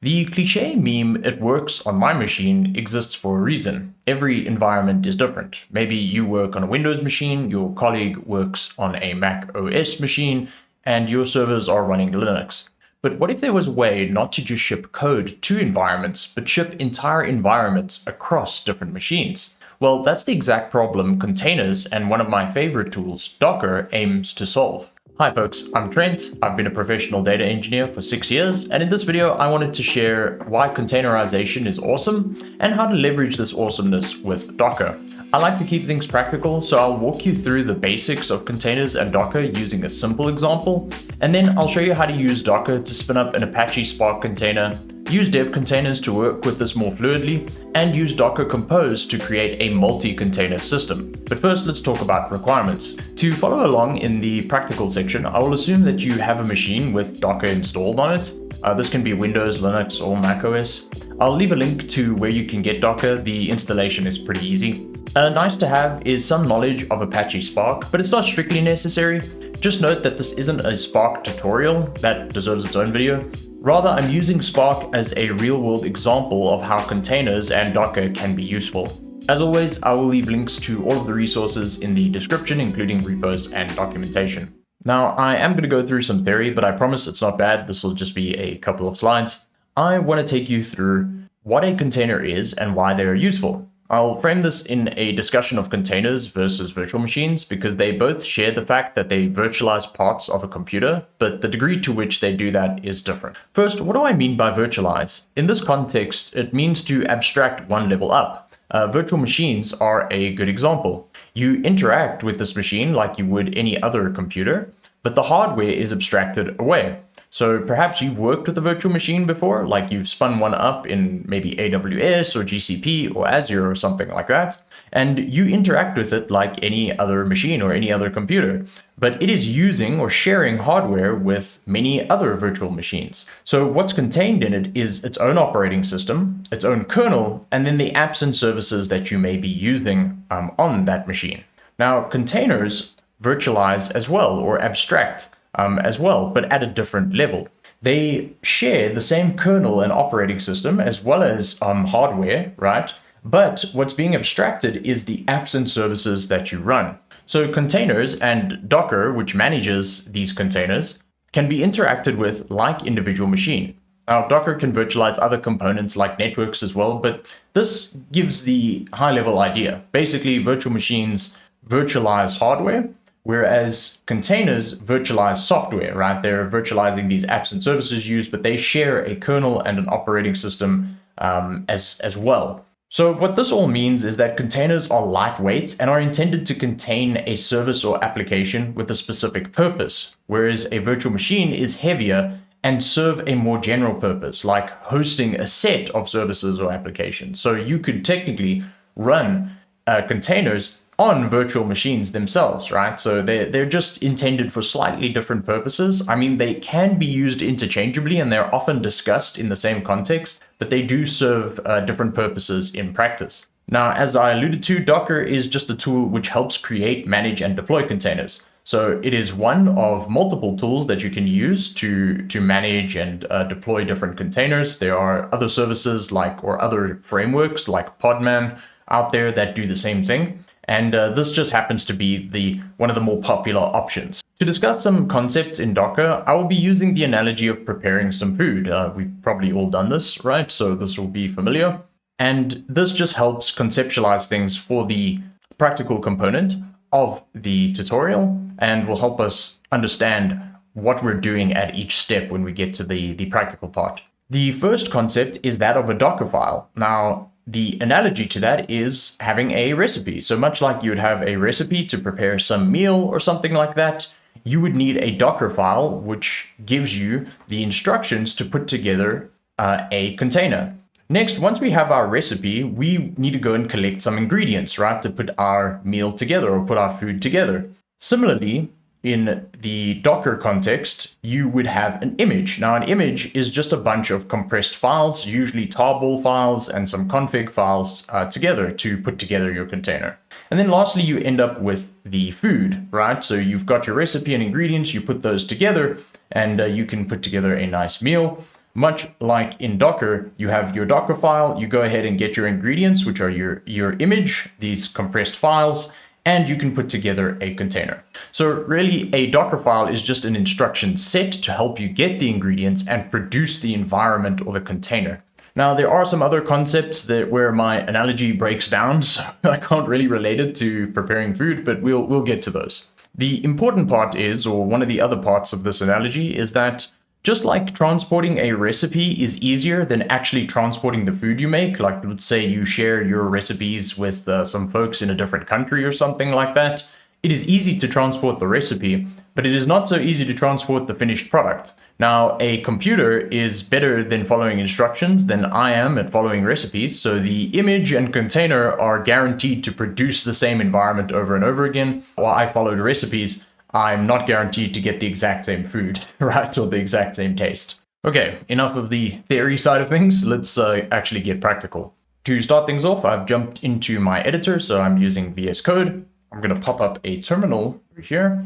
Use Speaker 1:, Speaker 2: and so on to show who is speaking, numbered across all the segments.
Speaker 1: The cliche meme, "it works on my machine," exists for a reason. Every environment is different. Maybe you work on a Windows machine, your colleague works on a Mac OS machine, and your servers are running Linux. But what if there was a way not to just ship code to environments, but ship entire environments across different machines? Well, that's the exact problem containers and one of my favorite tools, Docker, aims to solve. Hi folks, I'm Trent. I've been a professional data engineer for 6 years, and in this video I wanted to share why containerization is awesome and how to leverage this awesomeness with Docker. I like to keep things practical, so I'll walk you through the basics of containers and Docker using a simple example, and then I'll show you how to use Docker to spin up an Apache Spark container, use Devcontainers to work with this more fluidly, and use Docker Compose to create a multi-container system. But first, let's talk about requirements. To follow along in the practical section, I will assume that you have a machine with Docker installed on it. This can be Windows, Linux, or macOS. I'll leave a link to where you can get Docker. The installation is pretty easy. Nice to have is some knowledge of Apache Spark, but it's not strictly necessary. Just note that this isn't a Spark tutorial that deserves its own video. Rather, I'm using Spark as a real-world example of how containers and Docker can be useful. As always, I will leave links to all of the resources in the description, including repos and documentation. Now, I am going to go through some theory, but I promise it's not bad. This will just be a couple of slides. I want to take you through what a container is and why they are useful. I'll frame this in a discussion of containers versus virtual machines because they both share the fact that they virtualize parts of a computer, but the degree to which they do that is different. First, what do I mean by virtualize? In this context, it means to abstract one level up. Virtual machines are a good example. You interact with this machine like you would any other computer, but the hardware is abstracted away. So perhaps you've worked with a virtual machine before, like you've spun one up in maybe AWS or GCP or Azure or something like that, and you interact with it like any other machine or any other computer, but it is using or sharing hardware with many other virtual machines. So what's contained in it is its own operating system, its own kernel, and then the apps and services that you may be using on that machine. Now, containers virtualize as well or abstract as well, but at a different level. They share the same kernel and operating system as well as hardware, right? But what's being abstracted is the apps and services that you run. So containers and Docker, which manages these containers, can be interacted with like individual machine. Now, Docker can virtualize other components like networks as well, but this gives the high-level idea. Basically, virtual machines virtualize hardware, whereas containers virtualize software, right? They're virtualizing these apps and services used, but they share a kernel and an operating system as well. So what this all means is that containers are lightweight and are intended to contain a service or application with a specific purpose, whereas a virtual machine is heavier and serve a more general purpose, like hosting a set of services or applications. So you could technically run containers on virtual machines themselves, right? So they're just intended for slightly different purposes. I mean, they can be used interchangeably and they're often discussed in the same context, but they do serve different purposes in practice. Now, as I alluded to, Docker is just a tool which helps create, manage, and deploy containers. So it is one of multiple tools that you can use to manage and deploy different containers. There are other services or other frameworks like Podman out there that do the same thing. And this just happens to be one of the more popular options. To discuss some concepts in Docker, I will be using the analogy of preparing some food. We've probably all done this, right? So this will be familiar. And this just helps conceptualize things for the practical component of the tutorial and will help us understand what we're doing at each step when we get to the practical part. The first concept is that of a Docker file. Now, the analogy to that is having a recipe. So much like you would have a recipe to prepare some meal or something like that, you would need a Docker file which gives you the instructions to put together a container. Next, once we have our recipe, we need to go and collect some ingredients, right, to put our meal together or put our food together. Similarly, in the Docker context, you would have an image. Now, an image is just a bunch of compressed files, usually tarball files and some config files together to put together your container. And then lastly, you end up with the food, right? So you've got your recipe and ingredients, you put those together, and you can put together a nice meal. Much like in Docker, you have your Docker file, you go ahead and get your ingredients, which are your image, these compressed files, and you can put together a container. So really, a Docker file is just an instruction set to help you get the ingredients and produce the environment or the container. Now, there are some other concepts where my analogy breaks down, so I can't really relate it to preparing food, but we'll get to those. The important part is, or one of the other parts of this analogy, is that just like transporting a recipe is easier than actually transporting the food you make, like let's say you share your recipes with some folks in a different country or something like that, it is easy to transport the recipe, but it is not so easy to transport the finished product. Now, a computer is better than following instructions than I am at following recipes, so the image and container are guaranteed to produce the same environment over and over again. While I followed recipes, I'm not guaranteed to get the exact same food, right, or the exact same taste. Okay, enough of the theory side of things. Let's actually get practical. To start things off, I've jumped into my editor, so I'm using VS Code. I'm going to pop up a terminal over here.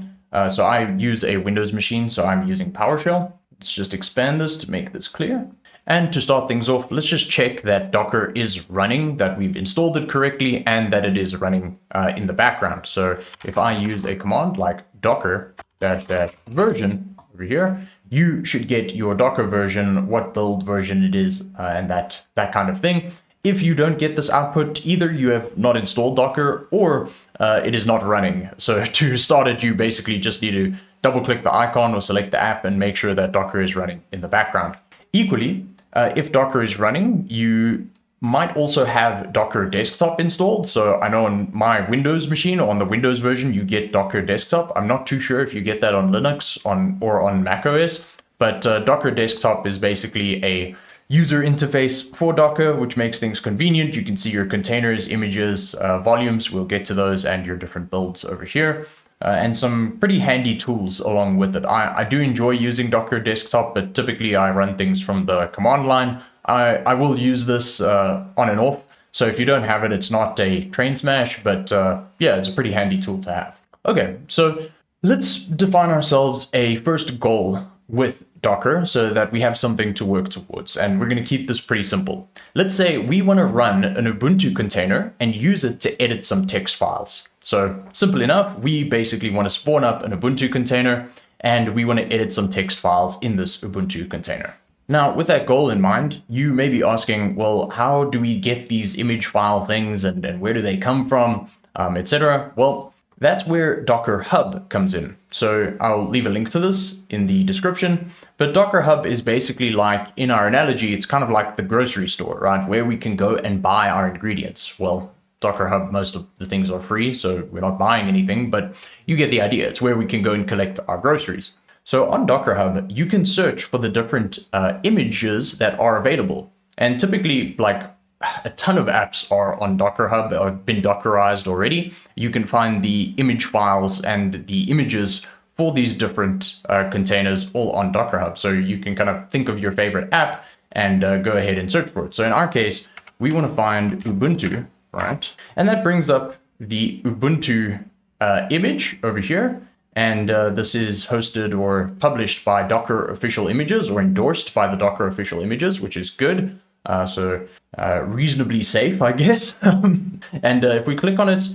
Speaker 1: So I use a Windows machine, so I'm using PowerShell. Let's just expand this to make this clear. And to start things off, let's just check that Docker is running, that we've installed it correctly, and that it is running in the background. So if I use a command like docker -- version over here, you should get your Docker version, what build version it is, and that kind of thing. If you don't get this output, either you have not installed Docker or it is not running. So to start it, you basically just need to double click the icon or select the app and make sure that Docker is running in the background. Equally, if Docker is running, you might also have Docker Desktop installed. So I know on my Windows machine or on the Windows version, you get Docker Desktop. I'm not too sure if you get that on Linux or on macOS, but Docker Desktop is basically a user interface for Docker, which makes things convenient. You can see your containers, images, volumes. We'll get to those, and your different builds over here. And some pretty handy tools along with it. I do enjoy using Docker Desktop, but typically I run things from the command line. I will use this on and off. So if you don't have it, it's not a train smash, but yeah, it's a pretty handy tool to have. Okay, so let's define ourselves a first goal with Docker so that we have something to work towards. And we're going to keep this pretty simple. Let's say we want to run an Ubuntu container and use it to edit some text files. So simple enough, we basically want to spawn up an Ubuntu container and we want to edit some text files in this Ubuntu container. Now, with that goal in mind, you may be asking, well, how do we get these image file things and where do they come from, etc.? Well, that's where Docker Hub comes in. So I'll leave a link to this in the description. But Docker Hub is basically like, in our analogy, it's kind of like the grocery store, right? Where we can go and buy our ingredients. Well, Docker Hub, most of the things are free, so we're not buying anything, but you get the idea. It's where we can go and collect our groceries. So on Docker Hub, you can search for the different images that are available. And typically, like a ton of apps are on Docker Hub or been Dockerized already. You can find the image files and the images for these different containers all on Docker Hub. So you can kind of think of your favorite app and go ahead and search for it. So in our case, we want to find Ubuntu, right? And that brings up the Ubuntu image over here. And this is hosted or published by Docker Official Images or endorsed by the Docker Official Images, which is good. So reasonably safe, I guess. And if we click on it,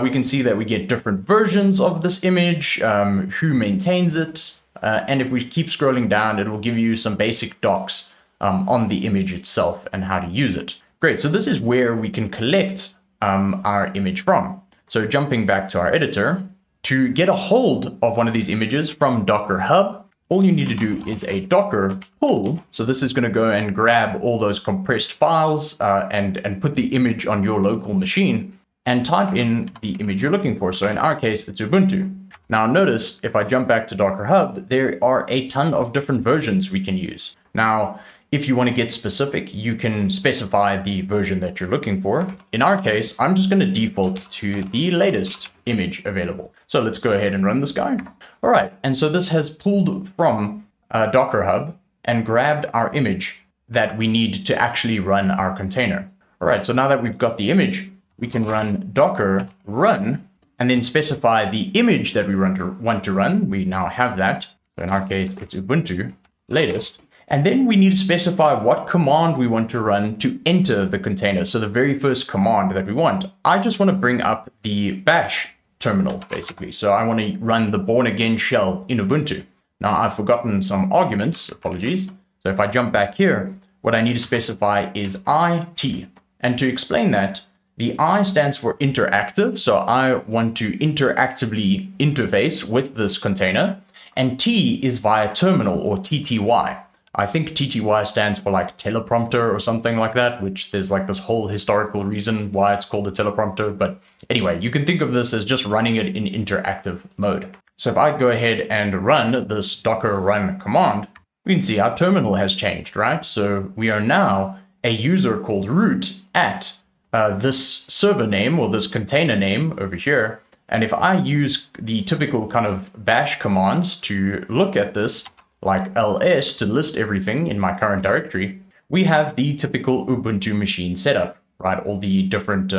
Speaker 1: we can see that we get different versions of this image, who maintains it. And if we keep scrolling down, it will give you some basic docs on the image itself and how to use it. Great, so this is where we can collect our image from. So jumping back to our editor, to get a hold of one of these images from Docker Hub, all you need to do is a Docker pull. So this is going to go and grab all those compressed files and put the image on your local machine and type in the image you're looking for. So in our case, it's Ubuntu. Now notice if I jump back to Docker Hub, there are a ton of different versions we can use. Now, if you want to get specific, you can specify the version that you're looking for. In our case, I'm just going to default to the latest image available. So let's go ahead and run this guy. All right, and so this has pulled from Docker Hub and grabbed our image that we need to actually run our container. All right, so now that we've got the image, we can run docker run and then specify the image that we want to run. We now have that. So in our case, it's Ubuntu latest. And then we need to specify what command we want to run to enter the container. So the very first command that we want, I just want to bring up the bash terminal, basically. So I want to run the born again shell in Ubuntu. Now I've forgotten some arguments, apologies. So if I jump back here, what I need to specify is IT. And to explain that, the I stands for interactive. So I want to interactively interface with this container. And T is via terminal, or TTY. I think TTY stands for like teleprompter or something like that, which there's like this whole historical reason why it's called a teleprompter. But anyway, you can think of this as just running it in interactive mode. So if I go ahead and run this docker run command, we can see our terminal has changed, right? So we are now a user called root at this server name or this container name over here. And if I use the typical kind of bash commands to look at this, like ls to list everything in my current directory, we have the typical Ubuntu machine setup, right? All the different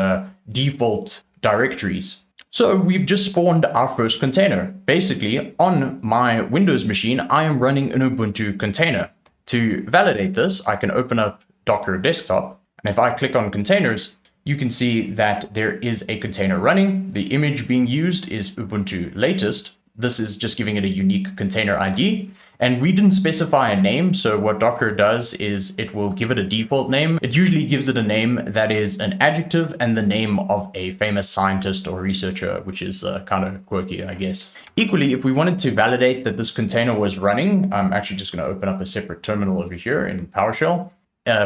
Speaker 1: default directories. So we've just spawned our first container. Basically, on my Windows machine, I am running an Ubuntu container. To validate this, I can open up Docker Desktop, and if I click on containers, you can see that there is a container running. The image being used is Ubuntu latest. This is just giving it a unique container ID. And we didn't specify a name, so what Docker does is it will give it a default name. It usually gives it a name that is an adjective and the name of a famous scientist or researcher, which is kind of quirky, I guess. Equally, if we wanted to validate that this container was running, I'm actually just going to open up a separate terminal over here in PowerShell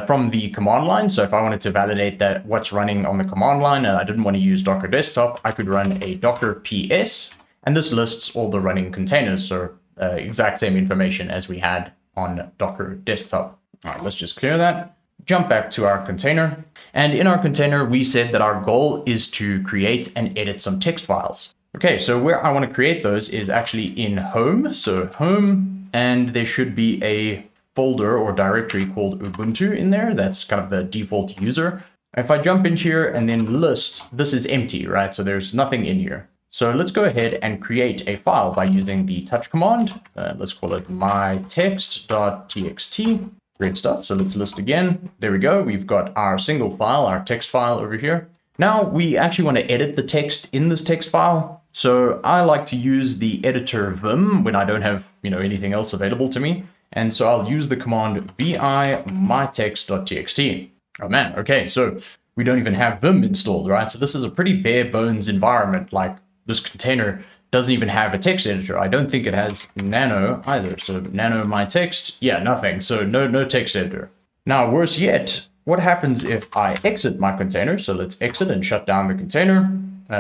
Speaker 1: from the command line. So if I wanted to validate that what's running on the command line and I didn't want to use Docker Desktop, I could run a Docker PS, and this lists all the running containers. So exact same information as we had on Docker Desktop. All right, let's just clear that. Jump back to our container. And in our container, we said that our goal is to create and edit some text files. Okay, so where I want to create those is actually in home. So home, and there should be a folder or directory called Ubuntu in there. That's kind of the default user. If I jump in here and then list, this is empty, right? So there's nothing in here. So let's go ahead and create a file by using the touch command. Let's call it mytext.txt. Great stuff. So let's list again. There we go. We've got our single file, our text file over here. Now we actually want to edit the text in this text file. So I like to use the editor vim when I don't have, anything else available to me. And so I'll use the command vi mytext.txt. Oh man. Okay. So we don't even have vim installed, right? So this is a pretty bare bones environment. Like, this container doesn't even have a text editor. I don't think it has nano either. So nano my text, yeah, nothing. So no text editor. Now, worse yet, what happens if I exit my container? So let's exit and shut down the container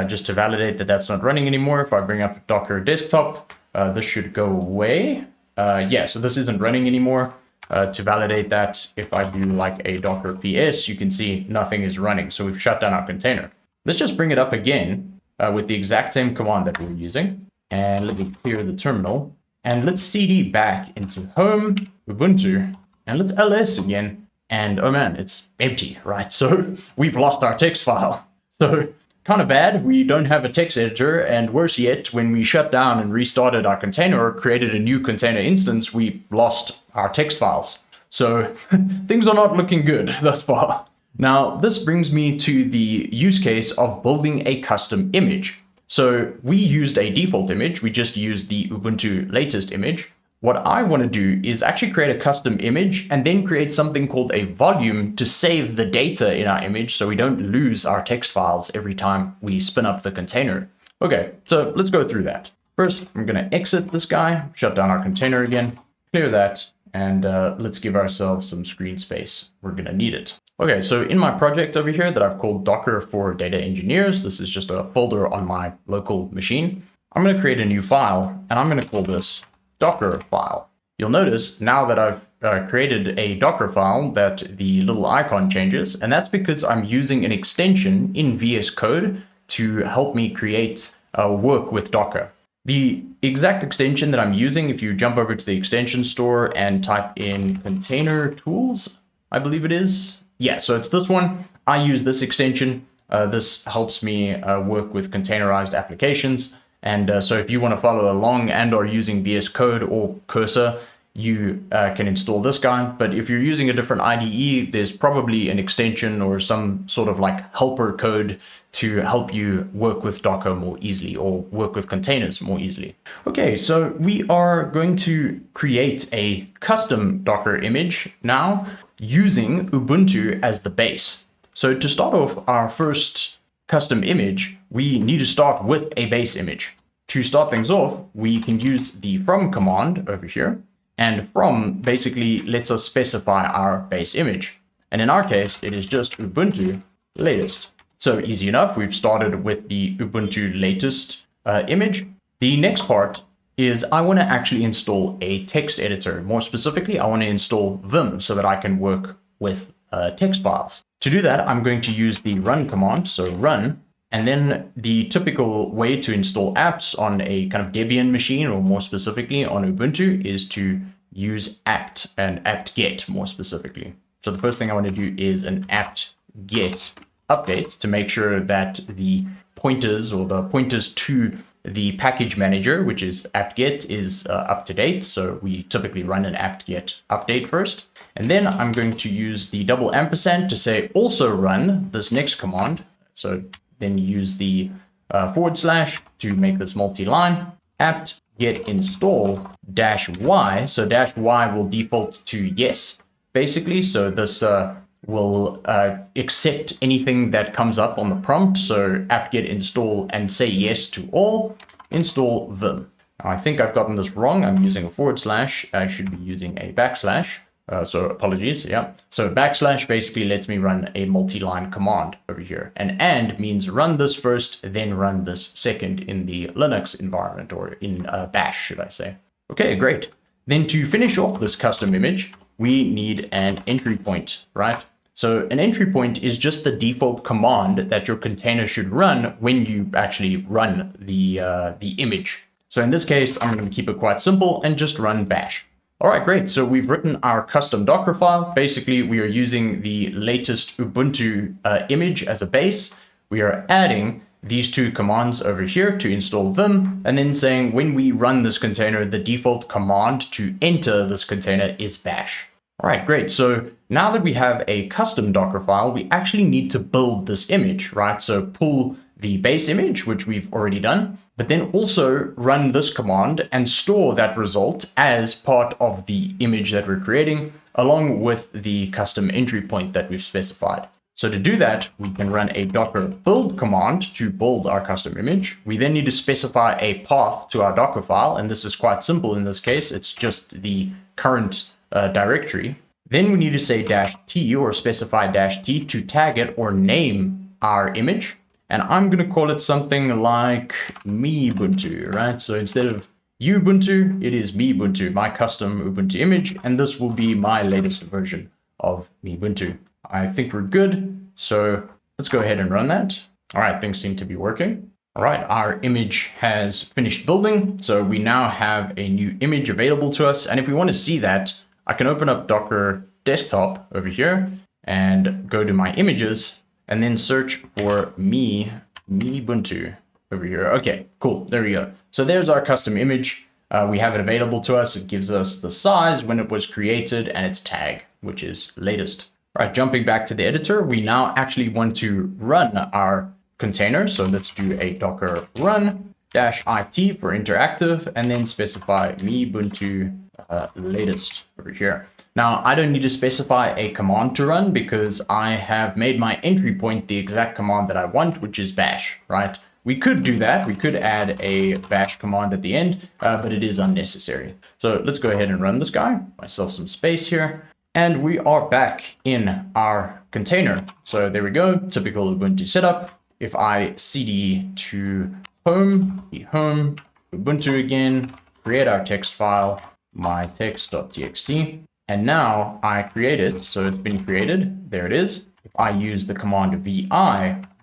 Speaker 1: just to validate that that's not running anymore. If I bring up Docker Desktop, this should go away. Yeah, so this isn't running anymore. To validate that, if I do like a Docker PS, you can see nothing is running. So we've shut down our container. Let's just bring it up again. With the exact same command that we were using. And let me clear the terminal. And let's cd back into home, Ubuntu, and let's ls again. And oh man, it's empty, right? So we've lost our text file. So kind of bad, we don't have a text editor, and worse yet, when we shut down and restarted our container or created a new container instance, we lost our text files. So things are not looking good thus far. Now, this brings me to the use case of building a custom image. So we used a default image. We just used the Ubuntu latest image. What I want to do is actually create a custom image and then create something called a volume to save the data in our image so we don't lose our text files every time we spin up the container. Okay, so let's go through that. First, I'm going to exit this guy, shut down our container again, clear that, and let's give ourselves some screen space. We're going to need it. Okay, so in my project over here that I've called Docker for Data Engineers, this is just a folder on my local machine. I'm going to create a new file, and I'm going to call this Docker file. You'll notice now that I've created a Docker file that the little icon changes, and that's because I'm using an extension in VS Code to help me create work with Docker. The exact extension that I'm using, if you jump over to the extension store and type in container tools, I believe it is. Yeah, so it's this one. I use this extension. This helps me work with containerized applications. And so if you want to follow along and are using VS Code or Cursor, you can install this guy. But if you're using a different IDE, there's probably an extension or some sort of like helper code to help you work with Docker more easily or work with containers more easily. Okay, so we are going to create a custom Docker image now using Ubuntu as the base. So to start off our first custom image, we need to start with a base image. To start things off, we can use the from command over here. And from basically lets us specify our base image. And in our case, it is just Ubuntu latest. So easy enough. We've started with the Ubuntu latest image. The next part is I want to actually install a text editor. More specifically, I want to install Vim so that I can work with text files. To do that, I'm going to use the run command. So run. And then the typical way to install apps on a kind of Debian machine, or more specifically on Ubuntu, is to use apt and apt-get more specifically. So the first thing I want to do is an apt-get update to make sure that the pointers or the pointers to the package manager, which is apt-get, is up to date. So we typically run an apt-get update first. And then I'm going to use the double ampersand to say also run this next command. So then use the / to make this multi-line, apt get install -y. So -y will default to yes, basically. So this will accept anything that comes up on the prompt. So apt get install and say yes to all, install Vim. Now, I think I've gotten this wrong. I'm using a / I should be using a \. So apologies, yeah. So \ basically lets me run a multi-line command over here. And means run this first, then run this second in the Linux environment, or in bash, should I say. Okay, great. Then to finish off this custom image, we need an entry point, right? So an entry point is just the default command that your container should run when you actually run the image. So in this case, I'm going to keep it quite simple and just run bash. All right, great. So we've written our custom Docker file. Basically, we are using the latest Ubuntu image as a base. We are adding these two commands over here to install Vim, and then saying when we run this container, the default command to enter this container is bash. All right, great. So now that we have a custom Docker file, we actually need to build this image, right? So pull the base image, which we've already done, but then also run this command and store that result as part of the image that we're creating, along with the custom entry point that we've specified. So to do that, we can run a docker build command to build our custom image. We then need to specify a path to our Docker file, and this is quite simple in this case. It's just the current directory. Then we need to say -t or specify -t to tag it or name our image. And I'm going to call it something like MeUbuntu, right? So instead of Ubuntu, it is MeUbuntu, my custom Ubuntu image. And this will be my latest version of MeUbuntu. I think we're good. So let's go ahead and run that. All right, things seem to be working. All right, our image has finished building. So we now have a new image available to us. And if we want to see that, I can open up Docker Desktop over here and go to my images and then search for MeUbuntu over here. Okay, cool. There we go. So there's our custom image. We have it available to us. It gives us the size when it was created and its tag, which is latest. All right, jumping back to the editor, we now actually want to run our container. So let's do a docker run -it for interactive and then specify MeUbuntu latest over here. Now, I don't need to specify a command to run because I have made my entry point the exact command that I want, which is bash, right? We could do that. We could add a bash command at the end, but it is unnecessary. So let's go ahead and run this guy. Myself some space here. And we are back in our container. So there we go, typical Ubuntu setup. If I cd to home, Ubuntu again, create our text file, my text.txt. And now I create it, so it's been created. There it is. If I use the command vi,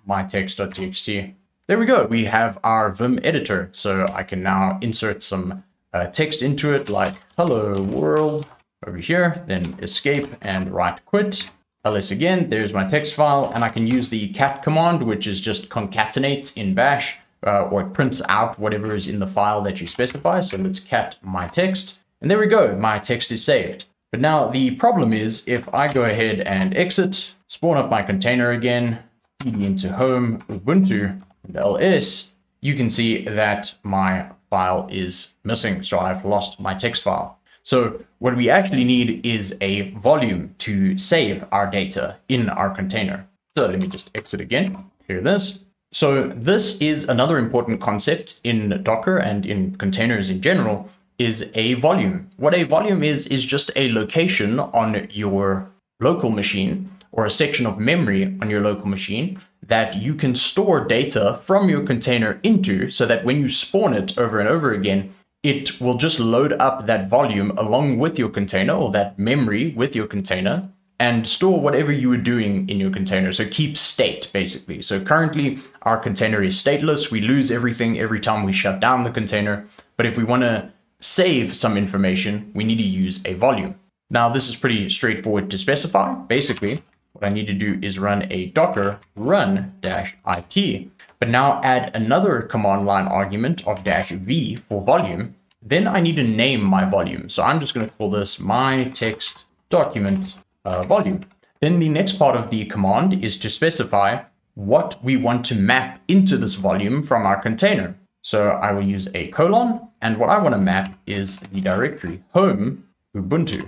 Speaker 1: my text.txt, there we go. We have our Vim editor. So I can now insert some text into it, like hello world over here, then escape and right quit. ls again, there's my text file, and I can use the cat command, which is just concatenate in bash, or it prints out whatever is in the file that you specify. So let's cat my text. And there we go, my text is saved. But now the problem is if I go ahead and exit, spawn up my container again, cd into home, Ubuntu, and ls, you can see that my file is missing. So I've lost my text file. So what we actually need is a volume to save our data in our container. So let me just exit again, clear this. So this is another important concept in Docker and in containers in general, is a volume. What a volume is just a location on your local machine or a section of memory on your local machine that you can store data from your container into, so that when you spawn it over and over again, it will just load up that volume along with your container, or that memory with your container, and store whatever you were doing in your container. So keep state, basically. So currently our container is stateless. We lose everything every time we shut down the container. But if we want to save some information, we need to use a volume. Now, this is pretty straightforward to specify. Basically, what I need to do is run a docker run -it, but now add another command line argument of -v for volume. Then I need to name my volume. So I'm just going to call this my text document volume. Then the next part of the command is to specify what we want to map into this volume from our container. So I will use a colon, and what I want to map is the directory home Ubuntu,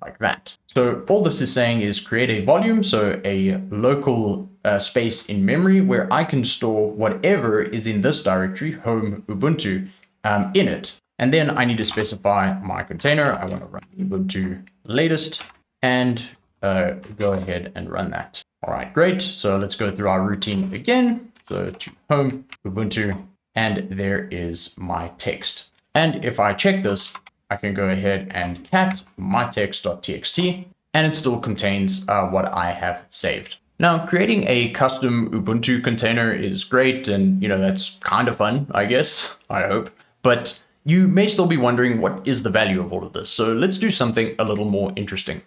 Speaker 1: like that. So all this is saying is create a volume, so a local space in memory where I can store whatever is in this directory, home Ubuntu, in it. And then I need to specify my container. I want to run Ubuntu latest and go ahead and run that. All right, great. So let's go through our routine again. So to home Ubuntu, and there is my text. And if I check this, I can go ahead and cat mytext.txt, and it still contains what I have saved. Now, creating a custom Ubuntu container is great, and that's kind of fun, I guess, I hope. But you may still be wondering, what is the value of all of this? So let's do something a little more interesting.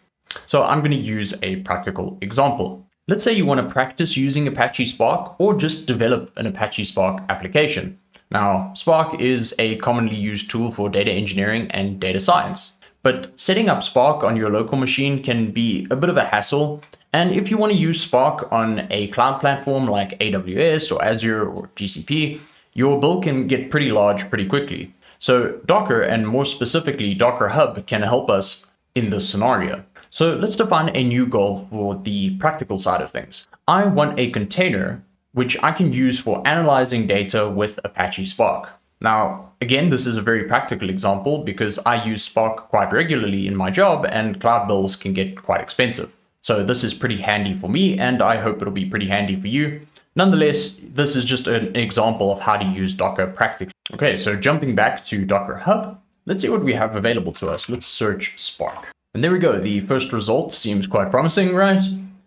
Speaker 1: So I'm going to use a practical example. Let's say you want to practice using Apache Spark, or just develop an Apache Spark application. Now, Spark is a commonly used tool for data engineering and data science, but setting up Spark on your local machine can be a bit of a hassle. And if you want to use Spark on a cloud platform like AWS or Azure or GCP, your bill can get pretty large pretty quickly. So Docker, and more specifically Docker Hub, can help us in this scenario. So let's define a new goal for the practical side of things. I want a container which I can use for analyzing data with Apache Spark. Now, again, this is a very practical example because I use Spark quite regularly in my job, and cloud bills can get quite expensive. So this is pretty handy for me, and I hope it'll be pretty handy for you. Nonetheless, this is just an example of how to use Docker practically. Okay, so jumping back to Docker Hub, let's see what we have available to us. Let's search Spark. And there we go. The first result seems quite promising, right?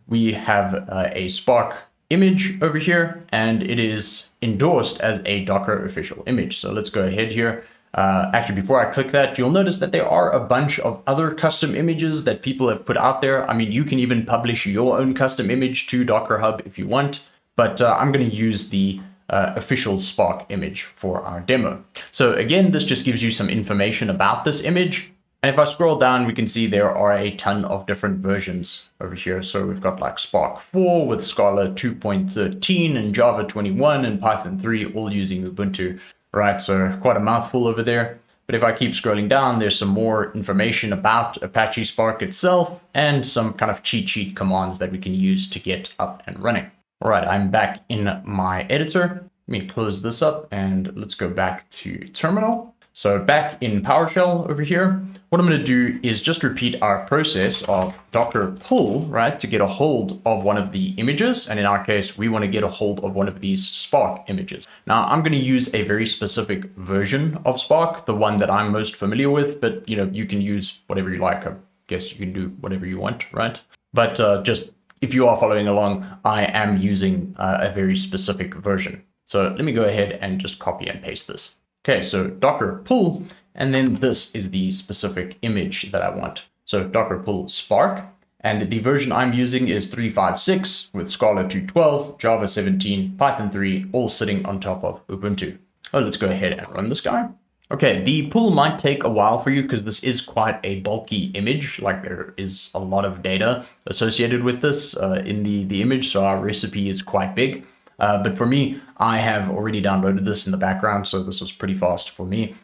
Speaker 1: We have a Spark image over here, and it is endorsed as a Docker official image. So let's go ahead here. Actually, before I click that, you'll notice that there are a bunch of other custom images that people have put out there. I mean, you can even publish your own custom image to Docker Hub if you want, but I'm going to use the official Spark image for our demo. So again, this just gives you some information about this image. And if I scroll down, we can see there are a ton of different versions over here. So we've got like Spark 4 with Scala 2.13 and Java 21 and Python 3, all using Ubuntu, right? So quite a mouthful over there. But if I keep scrolling down, there's some more information about Apache Spark itself and some kind of cheat sheet commands that we can use to get up and running. All right, I'm back in my editor. Let me close this up and let's go back to terminal. So back in PowerShell over here, what I'm going to do is just repeat our process of docker pull, right, to get a hold of one of the images. And in our case, we want to get a hold of one of these Spark images. Now, I'm going to use a very specific version of Spark, the one that I'm most familiar with, but you can use whatever you like. I guess you can do whatever you want, right? But just if you are following along, I am using a very specific version. So let me go ahead and just copy and paste this. Okay, so docker pull, and then this is the specific image that I want. So docker pull Spark, and the version I'm using is 3.5.6 with Scala 2.12, Java 17, Python 3, all sitting on top of Ubuntu. Oh, let's go ahead and run this guy. Okay, the pull might take a while for you because this is quite a bulky image. Like there is a lot of data associated with this in the image, so our recipe is quite big. But for me, I have already downloaded this in the background, so this was pretty fast for me.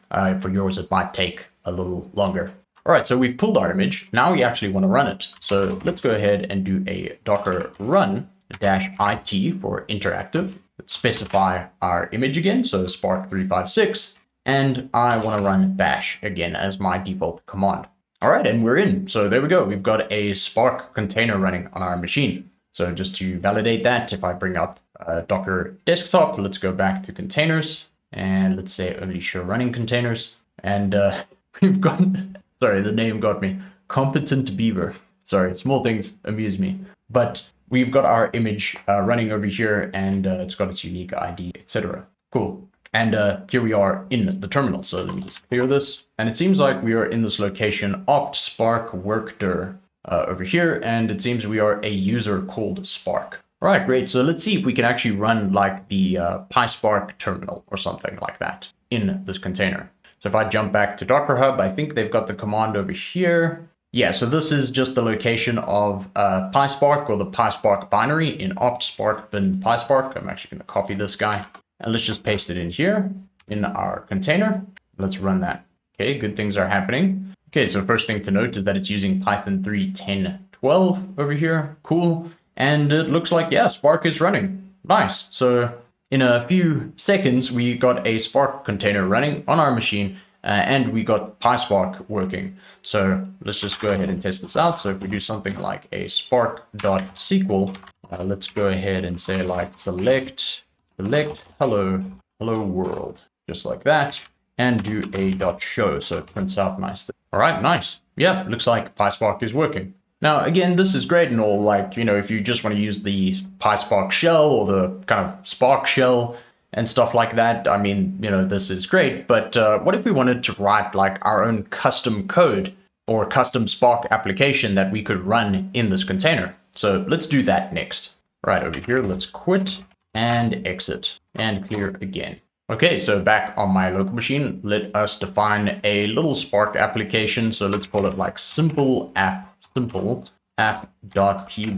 Speaker 1: For yours, it might take a little longer. All right, so we've pulled our image. Now we actually want to run it. So let's go ahead and do a docker run -it for interactive. Let's specify our image again, so Spark 356. And I want to run bash again as my default command. All right, and we're in. So there we go. We've got a Spark container running on our machine. So just to validate that, if I bring up Docker desktop, let's go back to containers and let's say only show running containers. And we've got, sorry, the name got me, competent beaver. Sorry, small things amuse me. But we've got our image running over here and it's got its unique ID, etc. Cool. And here we are in the terminal. So let me just clear this. And it seems like we are in this location opt spark workdir over here. And it seems we are a user called Spark. All right, great. So let's see if we can actually run like the PySpark terminal or something like that in this container. So if I jump back to Docker Hub, I think they've got the command over here. Yeah, so this is just the location of PySpark or the PySpark binary in opt spark bin PySpark. I'm actually going to copy this guy. And let's just paste it in here in our container. Let's run that. Okay, good things are happening. Okay, so first thing to note is that it's using Python 3.10.12 over here. Cool. And it looks like, yeah, Spark is running. Nice. So in a few seconds, we got a Spark container running on our machine and we got PySpark working. So let's just go ahead and test this out. So if we do something like a spark.sql, let's go ahead and say like select hello world, just like that, and do a .show so it prints out nicely. All right, nice. Yeah, looks like PySpark is working. Now, again, this is great and all, like, you know, if you just want to use the PySpark shell or the kind of Spark shell and stuff like that, I mean, you know, this is great. But what if we wanted to write like our own custom code or custom Spark application that we could run in this container? So let's do that next. Right over here, let's quit and exit and clear again. Okay, so back on my local machine, let us define a little Spark application. So let's call it like simple app.py.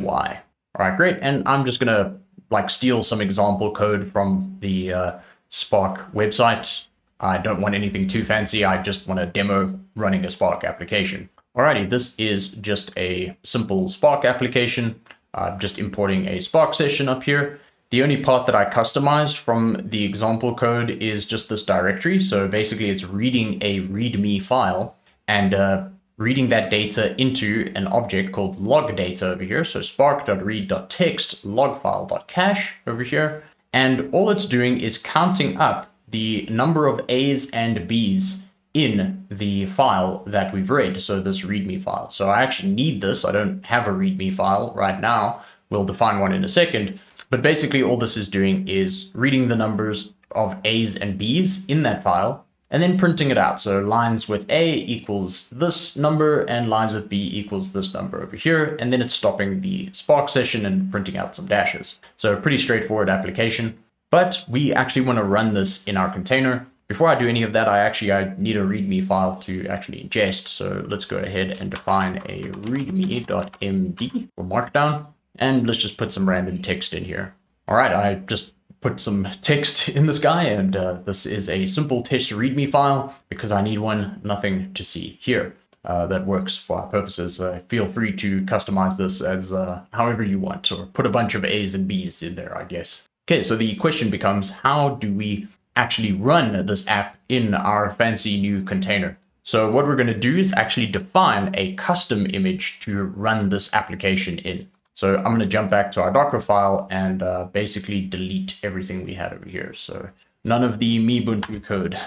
Speaker 1: All right, great. And I'm just gonna like steal some example code from the Spark website. I don't want anything too fancy. I just want a demo running a Spark application. Alrighty, this is just a simple Spark application. Just importing a Spark session up here. The only part that I customized from the example code is just this directory. So basically it's reading a README file and reading that data into an object called log data over here. So spark.read.text logfile.cache over here. And all it's doing is counting up the number of A's and B's in the file that we've read. So this README file. So I actually need this. I don't have a README file right now. We'll define one in a second. But basically all this is doing is reading the numbers of A's and B's in that file and then printing it out. So lines with A equals this number and lines with B equals this number over here. And then it's stopping the Spark session and printing out some dashes. So a pretty straightforward application, but we actually want to run this in our container. Before I do any of that, I need a README file to actually ingest. So let's go ahead and define a readme.md for markdown. And let's just put some random text in here. All right, I just put some text in this guy, and this is a simple test README file because I need one, nothing to see here. That works for our purposes. Feel free to customize this as however you want, or put a bunch of A's and B's in there, I guess. Okay, so the question becomes, how do we actually run this app in our fancy new container? So what we're going to do is actually define a custom image to run this application in. So I'm going to jump back to our Docker file and basically delete everything we had over here. So none of the Ubuntu code.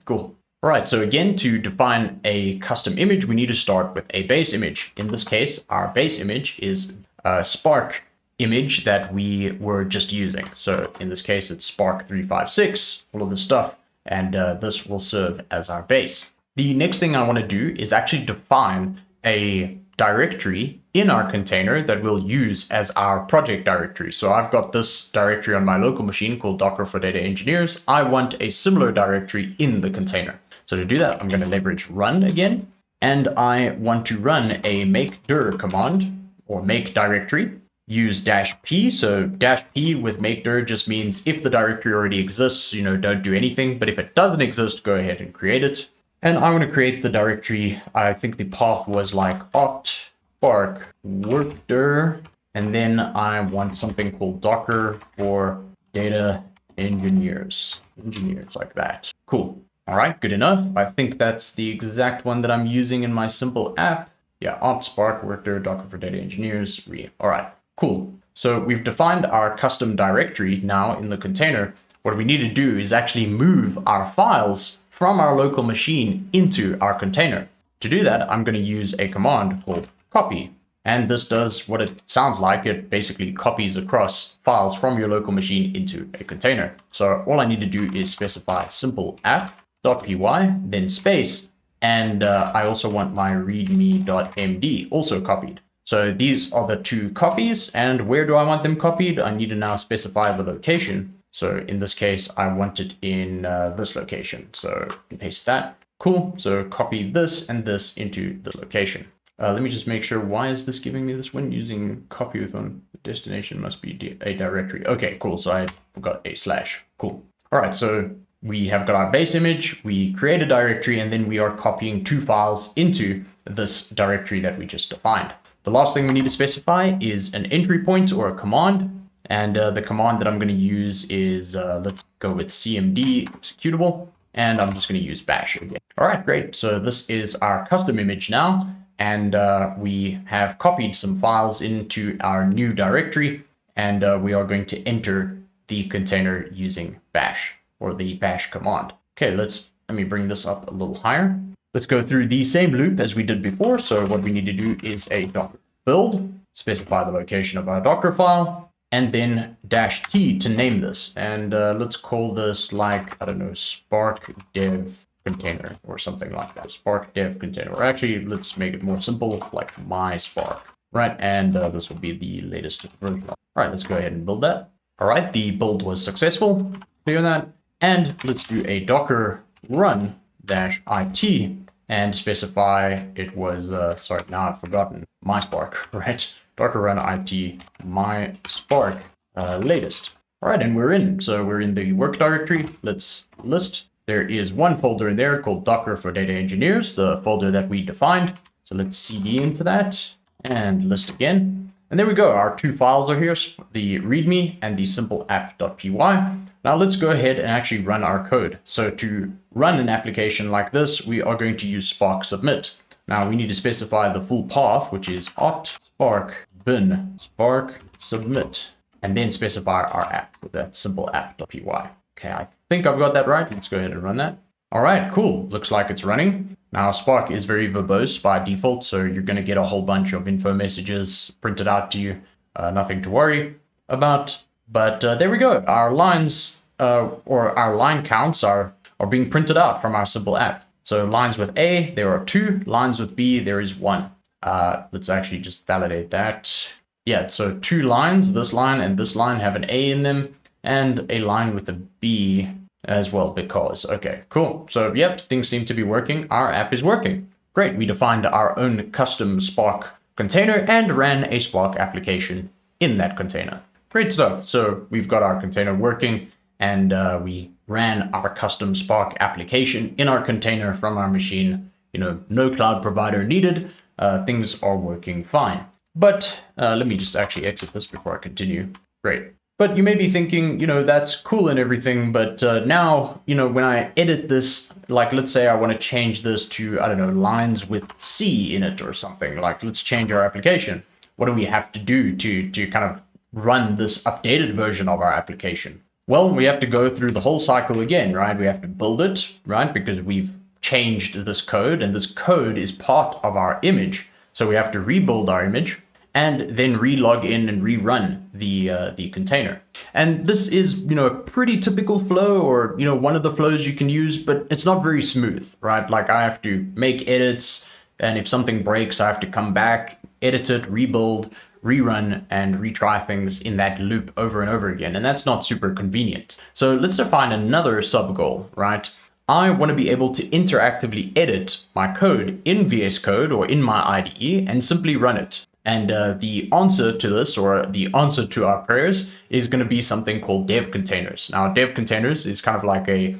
Speaker 1: Cool. All right, so again, to define a custom image, we need to start with a base image. In this case, our base image is a Spark image that we were just using. So in this case, it's Spark 356, all of this stuff, and this will serve as our base. The next thing I want to do is actually define a directory in our container that we'll use as our project directory. So I've got this directory on my local machine called Docker for Data Engineers. I want a similar directory in the container. So to do that, I'm going to leverage run again, and I want to run a make dir command or make directory. Use -p. So -p with make dir just means if the directory already exists, don't do anything. But if it doesn't exist, go ahead and create it. And I want to create the directory. I think the path was like opt spark workdir. And then I want something called Docker for Data Engineers. Engineers like that. Cool. All right, good enough. I think that's the exact one that I'm using in my simple app. Yeah, opt spark workdir Docker for Data Engineers. All right. Cool. So we've defined our custom directory now in the container. What we need to do is actually move our files from our local machine into our container. To do that, I'm going to use a command called copy. And this does what it sounds like. It basically copies across files from your local machine into a container. So all I need to do is specify simple app.py, then space. And I also want my readme.md also copied. So these are the two copies, and where do I want them copied? I need to now specify the location. So in this case, I want it in this location. So paste that. Cool. So copy this and this into this location. Let me just make sure. Why is this giving me this when using copy with one destination must be a directory? Okay, cool. So I forgot a slash. Cool. All right. So we have got our base image. We create a directory, and then we are copying two files into this directory that we just defined. The last thing we need to specify is an entry point or a command. And the command that I'm going to use is, let's go with cmd executable. And I'm just going to use bash again. All right, great. So this is our custom image now. And we have copied some files into our new directory. And we are going to enter the container using bash or the bash command. Okay, let me bring this up a little higher. Let's go through the same loop as we did before. So what we need to do is a docker build, specify the location of our Docker file, and then -t to name this. And let's call this like, I don't know, Spark Dev Container or something like that. Spark Dev Container. Or actually, let's make it more simple, like my Spark, right? And this will be the latest version. All right, let's go ahead and build that. All right, the build was successful. Clear that. And let's do a Docker run -it and specify it was, sorry, now I've forgotten, my Spark, right? Docker run it my Spark latest. All right, and we're in. So we're in the work directory. Let's list. There is one folder in there called Docker for Data Engineers, the folder that we defined. So let's cd into that and list again. And there we go. Our two files are here, the README and the simple app.py. Now let's go ahead and actually run our code. So to run an application like this, we are going to use Spark submit. Now we need to specify the full path, which is opt spark bin spark submit, and then specify our app with that simple app.py. Okay, I think I've got that right. Let's go ahead and run that. All right, cool. Looks like it's running. Now Spark is very verbose by default, so you're going to get a whole bunch of info messages printed out to you. Nothing to worry about. But there we go. Our lines or our line counts are being printed out from our simple app. So lines with A, there are 2. Lines with B, there is 1. Let's actually just validate that. Yeah, so 2 lines, this line and this line have an A in them, and a line with a B as well because, okay, cool. So yep, things seem to be working. Our app is working. Great, we defined our own custom Spark container and ran a Spark application in that container. Great stuff. So we've got our container working, and we ran our custom Spark application in our container from our machine. No cloud provider needed. Things are working fine. But let me just actually exit this before I continue. Great. But you may be thinking, that's cool and everything, but now, when I edit this, like, let's say I want to change this to, I don't know, lines with C in it or something, like, let's change our application. What do we have to do to kind of run this updated version of our application? Well, we have to go through the whole cycle again, right? We have to build it, right? Because we've changed this code, and this code is part of our image. So we have to rebuild our image and then re-log in and rerun the container. And this is, a pretty typical flow, or, one of the flows you can use, but it's not very smooth, right? Like, I have to make edits,
Speaker 2: And if something breaks, I have to come back, edit it, rebuild, rerun, and retry things in that loop over and over again. And that's not super convenient. So let's define another sub goal, right? I want to be able to interactively edit my code in VS Code or in my IDE and simply run it. And the answer to this, or the answer to our prayers, is going to be something called Devcontainers. Now, Devcontainers is kind of like a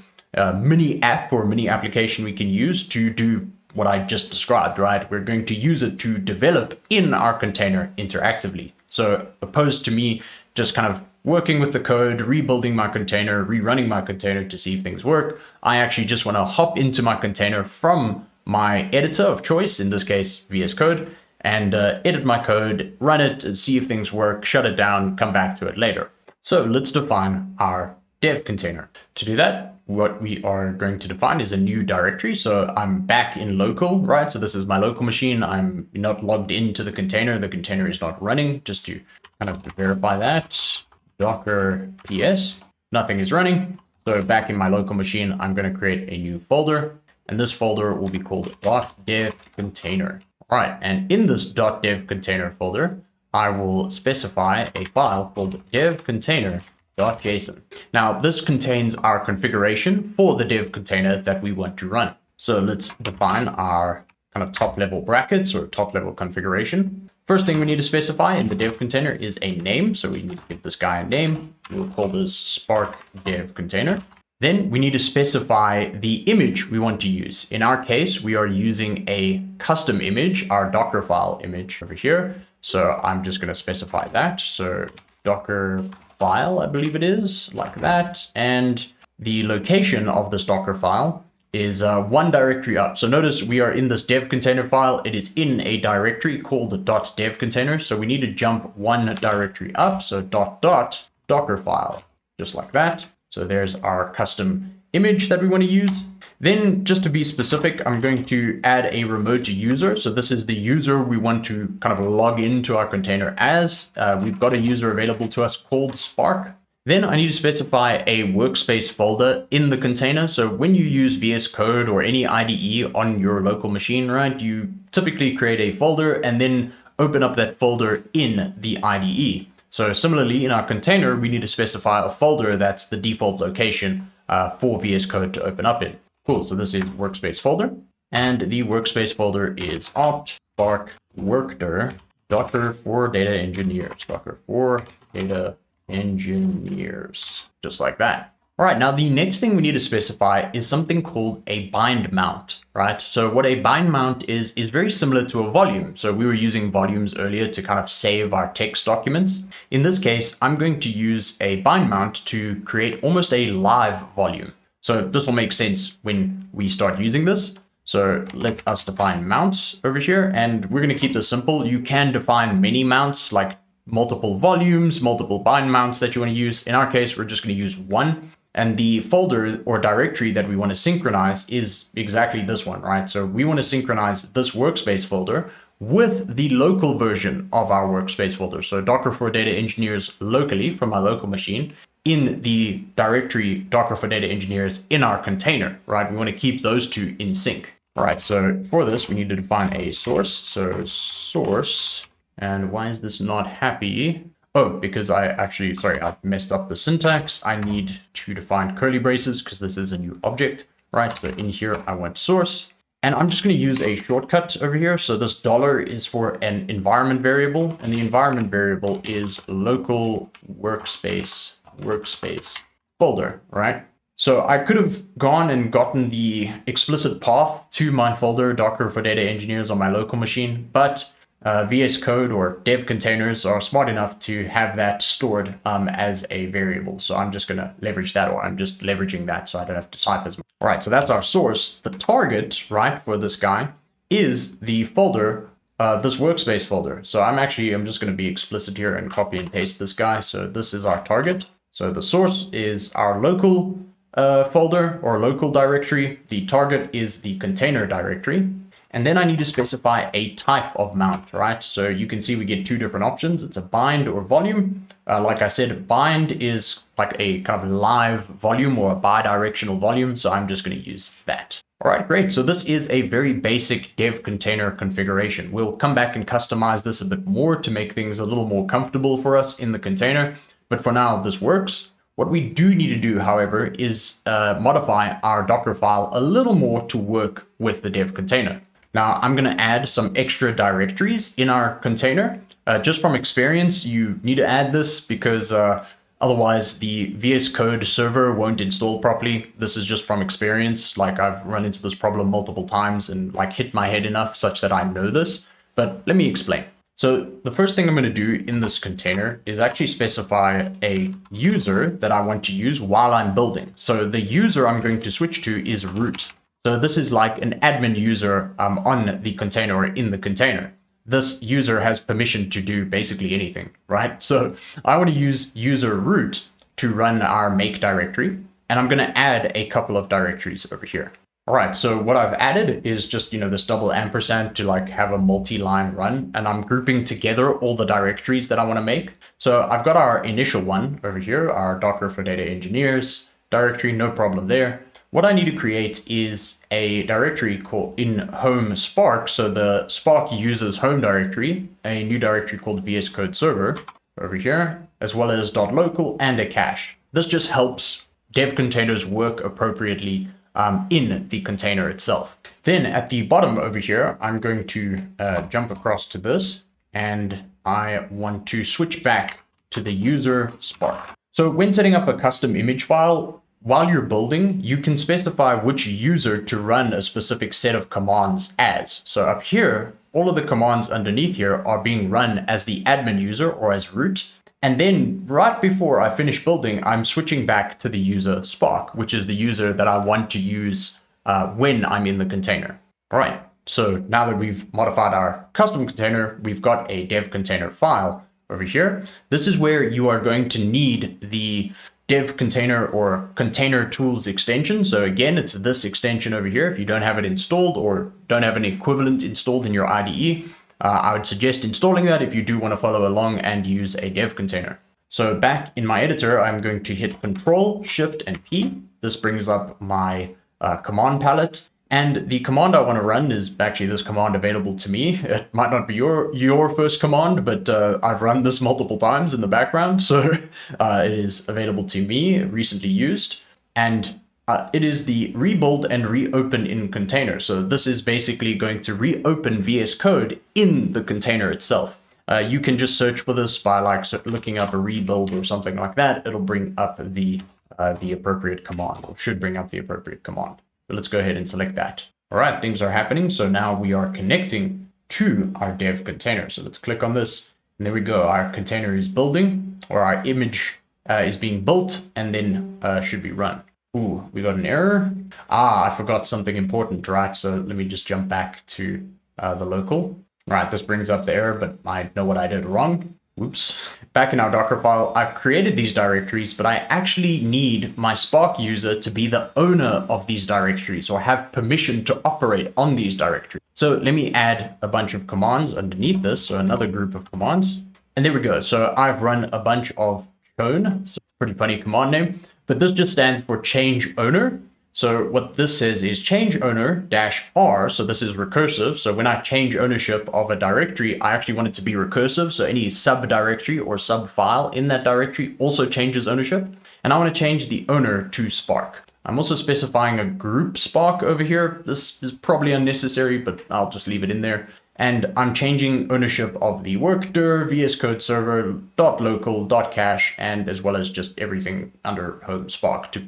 Speaker 2: mini app or mini application we can use to do what I just described, right? We're going to use it to develop in our container interactively. So opposed to me just kind of working with the code, rebuilding my container, rerunning my container to see if things work, I actually just want to hop into my container from my editor of choice, in this case, VS Code, and edit my code, run it, and see if things work, shut it down, come back to it later. So let's define our dev container. To do that, what we are going to define is a new directory. So I'm back in local, right? So this is my local machine. I'm not logged into the container. The container is not running, just to kind of verify that. Docker ps, nothing is running. So back in my local machine, I'm going to create a new folder, and this folder will be called .devcontainer. All right, and in this .devcontainer folder, I will specify a file called devcontainer.json. Now, this contains our configuration for the dev container that we want to run. So let's define our kind of top level brackets or top level configuration. First thing we need to specify in the dev container is a name. So we need to give this guy a name. We'll call this Spark Dev Container. Then we need to specify the image we want to use. In our case, we are using a custom image, our Docker file image over here. So I'm just going to specify that. So Docker file, I believe it is, like that. And the location of this Docker file is one directory up. So notice we are in this dev container file. It is in a directory called .devcontainer. So we need to jump one directory up. So .docker file, just like that. So there's our custom image that we want to use. Then just to be specific, I'm going to add a remote user. So this is the user we want to kind of log into our container as. We've got a user available to us called Spark. Then I need to specify a workspace folder in the container. So when you use VS Code or any IDE on your local machine, right, you typically create a folder and then open up that folder in the IDE. So similarly, in our container, we need to specify a folder that's the default location for VS Code to open up in. Cool, so this is workspace folder. And the workspace folder is opt spark workdir docker for data engineers, docker for data engineers, just like that. All right, now the next thing we need to specify is something called a bind mount, right? So what a bind mount is very similar to a volume. So we were using volumes earlier to kind of save our text documents. In this case, I'm going to use a bind mount to create almost a live volume. So this will make sense when we start using this. So let us define mounts over here, and we're going to keep this simple. You can define many mounts, like multiple volumes, multiple bind mounts that you want to use. In our case, we're just going to use one. And the folder or directory that we want to synchronize is exactly this one, right? So we want to synchronize this workspace folder with the local version of our workspace folder. So Docker for Data Engineers locally from my local machine in the directory Docker for Data Engineers in our container, right? We want to keep those two in sync. All right, so for this, we need to define a source. So source, and why is this not happy? Oh, because I messed up the syntax. I need to define curly braces because this is a new object, right? So in here, I want source, and I'm just going to use a shortcut over here. So this dollar is for an environment variable, and the environment variable is local workspace folder, right? So I could have gone and gotten the explicit path to my folder Docker for Data Engineers on my local machine, but VS Code or dev containers are smart enough to have that stored as a variable. So I'm just going to leverage that, or I'm just leveraging that so I don't have to type as much. All right, so that's our source. The target, right, for this guy is the folder, this workspace folder. So I'm just going to be explicit here and copy and paste this guy. So this is our target. So the source is our local folder or local directory. The target is the container directory. And then I need to specify a type of mount, right? So you can see we get two different options. It's a bind or volume. Like I said, bind is like a kind of live volume or a bidirectional volume. So I'm just going to use that. All right, great. So this is a very basic dev container configuration. We'll come back and customize this a bit more to make things a little more comfortable for us in the container. But for now, this works. What we do need to do, however, is modify our Docker file a little more to work with the dev container. Now, I'm going to add some extra directories in our container. Just from experience, you need to add this because otherwise the VS Code server won't install properly. This is just from experience. Like, I've run into this problem multiple times and like hit my head enough such that I know this. But let me explain. So the first thing I'm going to do in this container is actually specify a user that I want to use while I'm building. So the user I'm going to switch to is root. So this is like an admin user on the container or in the container. This user has permission to do basically anything, right? So I want to use user root to run our make directory, and I'm going to add a couple of directories over here. All right, so what I've added is just, this double ampersand to like have a multi-line run, and I'm grouping together all the directories that I want to make. So I've got our initial one over here, our Docker for Data Engineers directory, no problem there. What I need to create is a directory called in home Spark. So the Spark user's home directory, a new directory called VS Code Server over here, as well as .local and a cache. This just helps dev containers work appropriately in the container itself. Then at the bottom over here, I'm going to jump across to this, and I want to switch back to the user Spark. So when setting up a custom image file, while you're building, you can specify which user to run a specific set of commands as. So up here, all of the commands underneath here are being run as the admin user or as root. And then right before I finish building, I'm switching back to the user Spark, which is the user that I want to use when I'm in the container. All right, so now that we've modified our custom container, we've got a dev container file over here. This is where you are going to need the dev container or container tools extension. So again, it's this extension over here. If you don't have it installed or don't have an equivalent installed in your IDE, I would suggest installing that if you do want to follow along and use a dev container. So back in my editor, I'm going to hit Control, Shift, and P. This brings up my command palette. And the command I want to run is actually this command available to me. It might not be your first command, but I've run this multiple times in the background. So it is available to me, recently used. And it is the rebuild and reopen in container. So this is basically going to reopen VS Code in the container itself. You can just search for this by looking up a rebuild or something like that. It'll bring up the appropriate command, or should bring up the appropriate command. So let's go ahead and select that. All right, things are happening. So now we are connecting to our dev container. So let's click on this, and there we go. Our container is building, or our image is being built, and then should be run. Ooh, we got an error. I forgot something important, right? So let me just jump back to the local. All right, this brings up the error, but I know what I did wrong. Oops. Back in our Docker file, I've created these directories, but I actually need my Spark user to be the owner of these directories or have permission to operate on these directories. So let me add a bunch of commands underneath this. So another group of commands. And there we go. So I've run a bunch of chown. So it's a pretty funny command name, but this just stands for change owner. So what this says is change owner -r. So this is recursive. So when I change ownership of a directory, I actually want it to be recursive. So any subdirectory or subfile in that directory also changes ownership. And I want to change the owner to Spark. I'm also specifying a group Spark over here. This is probably unnecessary, but I'll just leave it in there. And I'm changing ownership of the workdir, VS Code server, .local, .cache, and as well as just everything under home Spark to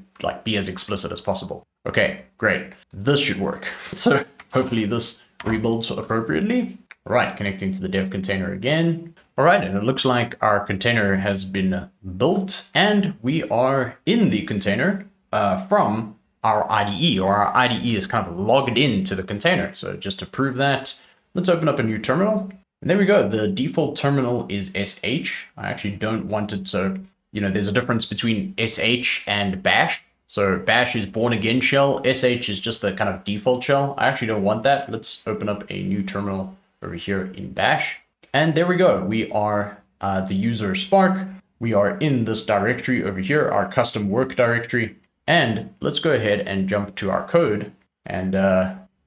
Speaker 2: be as explicit as possible. Okay, great. This should work. So hopefully this rebuilds appropriately. All right, connecting to the dev container again. All right, and it looks like our container has been built and we are in the container from our IDE, or our IDE is kind of logged into the container. So just to prove that, let's open up a new terminal. And there we go. The default terminal is SH. I actually don't want it. So, there's a difference between SH and bash. So bash is born again shell. SH is just the kind of default shell. I actually don't want that. Let's open up a new terminal over here in bash. And there we go. We are the user Spark. We are in this directory over here, our custom work directory. And let's go ahead and jump to our code. And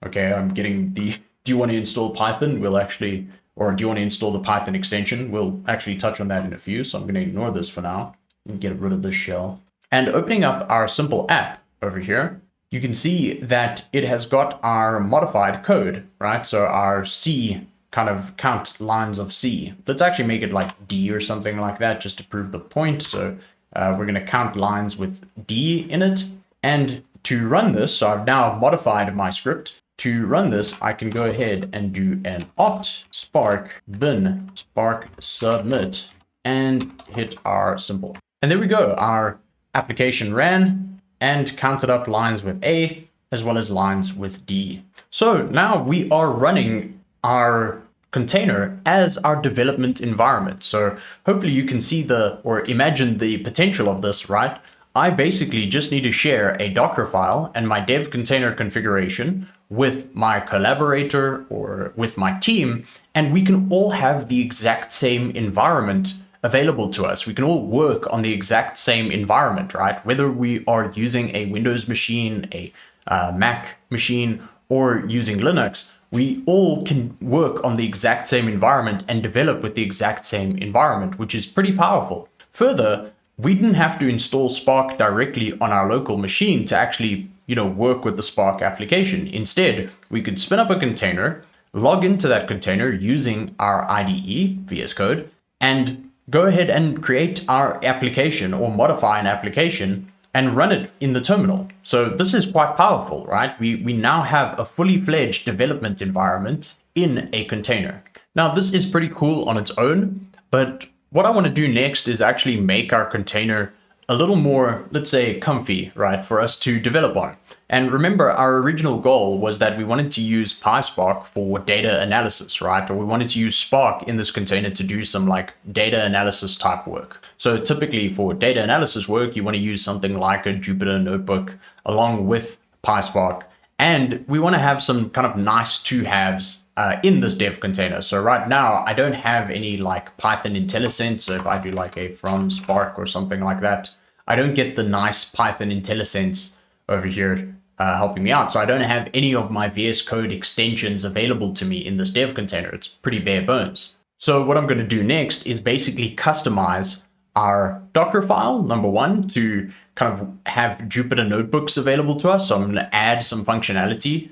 Speaker 2: okay, I'm getting the, do you want to install Python? We'll actually, or do you want to install the Python extension? We'll actually touch on that in a few. So I'm going to ignore this for now and get rid of this shell. And opening up our simple app over here, you can see that it has got our modified code, right? So our C kind of count lines of C. Let's actually make it like D or something like that, just to prove the point. So we're going to count lines with D in it. And to run this, so I've now modified my script. To run this, I can go ahead and do an opt spark bin spark submit and hit our symbol. And there we go. Our application ran and counted up lines with A as well as lines with D. So now we are running our container as our development environment. So hopefully you can see or imagine the potential of this, right? I basically just need to share a Docker file and my dev container configuration with my collaborator or with my team, and we can all have the exact same environment available to us. We can all work on the exact same environment, right? Whether we are using a Windows machine, a Mac machine, or using Linux, we all can work on the exact same environment and develop with the exact same environment, which is pretty powerful. Further, we didn't have to install Spark directly on our local machine to actually, work with the Spark application. Instead, we could spin up a container, log into that container using our IDE, VS Code, and go ahead and create our application or modify an application and run it in the terminal. So this is quite powerful, right? We now have a fully fledged development environment in a container. Now, this is pretty cool on its own, but what I want to do next is actually make our container a little more, let's say, comfy, right, for us to develop on. And remember, our original goal was that we wanted to use PySpark for data analysis, right? Or we wanted to use Spark in this container to do some like data analysis type work. So typically for data analysis work, you want to use something like a Jupyter notebook along with PySpark. And we want to have some kind of nice to-haves in this dev container. So right now, I don't have any like Python IntelliSense. So if I do like a from Spark or something like that, I don't get the nice Python IntelliSense over here helping me out. So I don't have any of my VS Code extensions available to me in this dev container. It's pretty bare bones. So what I'm going to do next is basically customize our Docker file, number one, to kind of have Jupyter notebooks available to us. So I'm going to add some functionality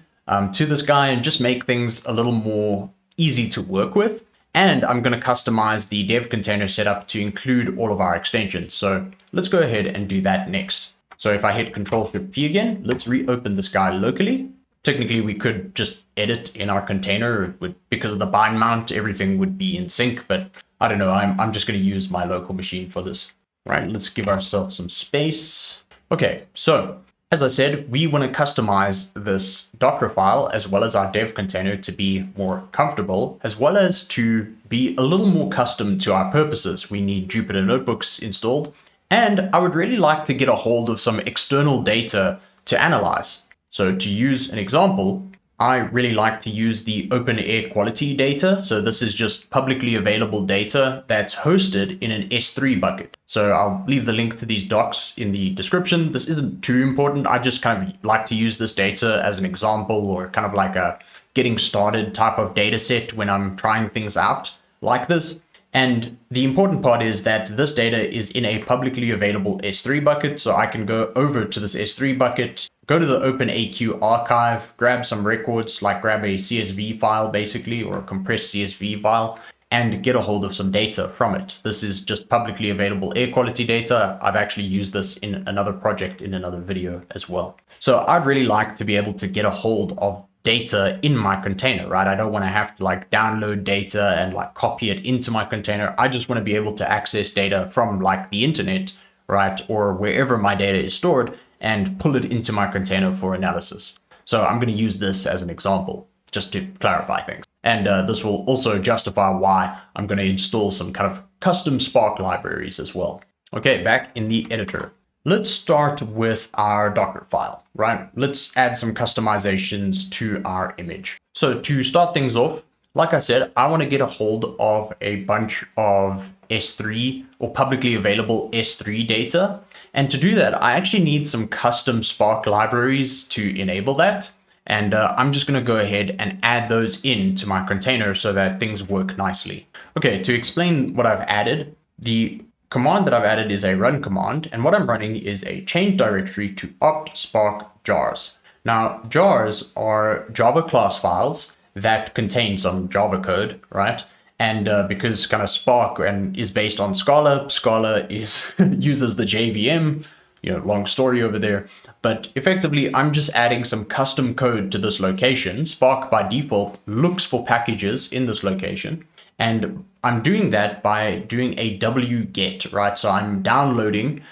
Speaker 2: to this guy and just make things a little more easy to work with. And I'm going to customize the dev container setup to include all of our extensions. So let's go ahead and do that next. So if I hit Control-Shift-P again, let's reopen this guy locally. Technically, we could just edit in our container. Because of the bind mount, everything would be in sync, but I don't know. I'm just going to use my local machine for this. Right, let's give ourselves some space. Okay, so as I said, we want to customize this Docker file as well as our dev container to be more comfortable, as well as to be a little more custom to our purposes. We need Jupyter notebooks installed, and I would really like to get a hold of some external data to analyze. So to use an example, I really like to use the open air quality data. So this is just publicly available data that's hosted in an S3 bucket. So I'll leave the link to these docs in the description. This isn't too important. I just kind of like to use this data as an example or kind of like a getting started type of data set when I'm trying things out like this. And the important part is that this data is in a publicly available S3 bucket. So I can go over to this S3 bucket, go to the OpenAQ archive, grab some records, like grab a CSV file basically, or a compressed CSV file, and get a hold of some data from it. This is just publicly available air quality data. I've actually used this in another project in another video as well. So I'd really like to be able to get a hold of data in my container, right? I don't want to have to like download data and like copy it into my container. I just want to be able to access data from like the internet, right? Or wherever my data is stored and pull it into my container for analysis. So I'm going to use this as an example just to clarify things. And this will also justify why I'm going to install some kind of custom Spark libraries as well. Okay, back in the editor. Let's start with our Docker file, right? Let's add some customizations to our image. So to start things off, like I said, I want to get a hold of a bunch of S3 or publicly available S3 data. And to do that, I actually need some custom Spark libraries to enable that. And I'm just going to go ahead and add those into my container so that things work nicely. Okay, to explain what I've added, the command that I've added is a run command. And what I'm running is a change directory to opt spark jars. Now, jars are Java class files that contain some Java code, right? And because kind of Spark is based on Scala, Scala uses the JVM, long story over there. But effectively, I'm just adding some custom code to this location. Spark by default looks for packages in this location. And I'm doing that by doing a wget, right? So I'm downloading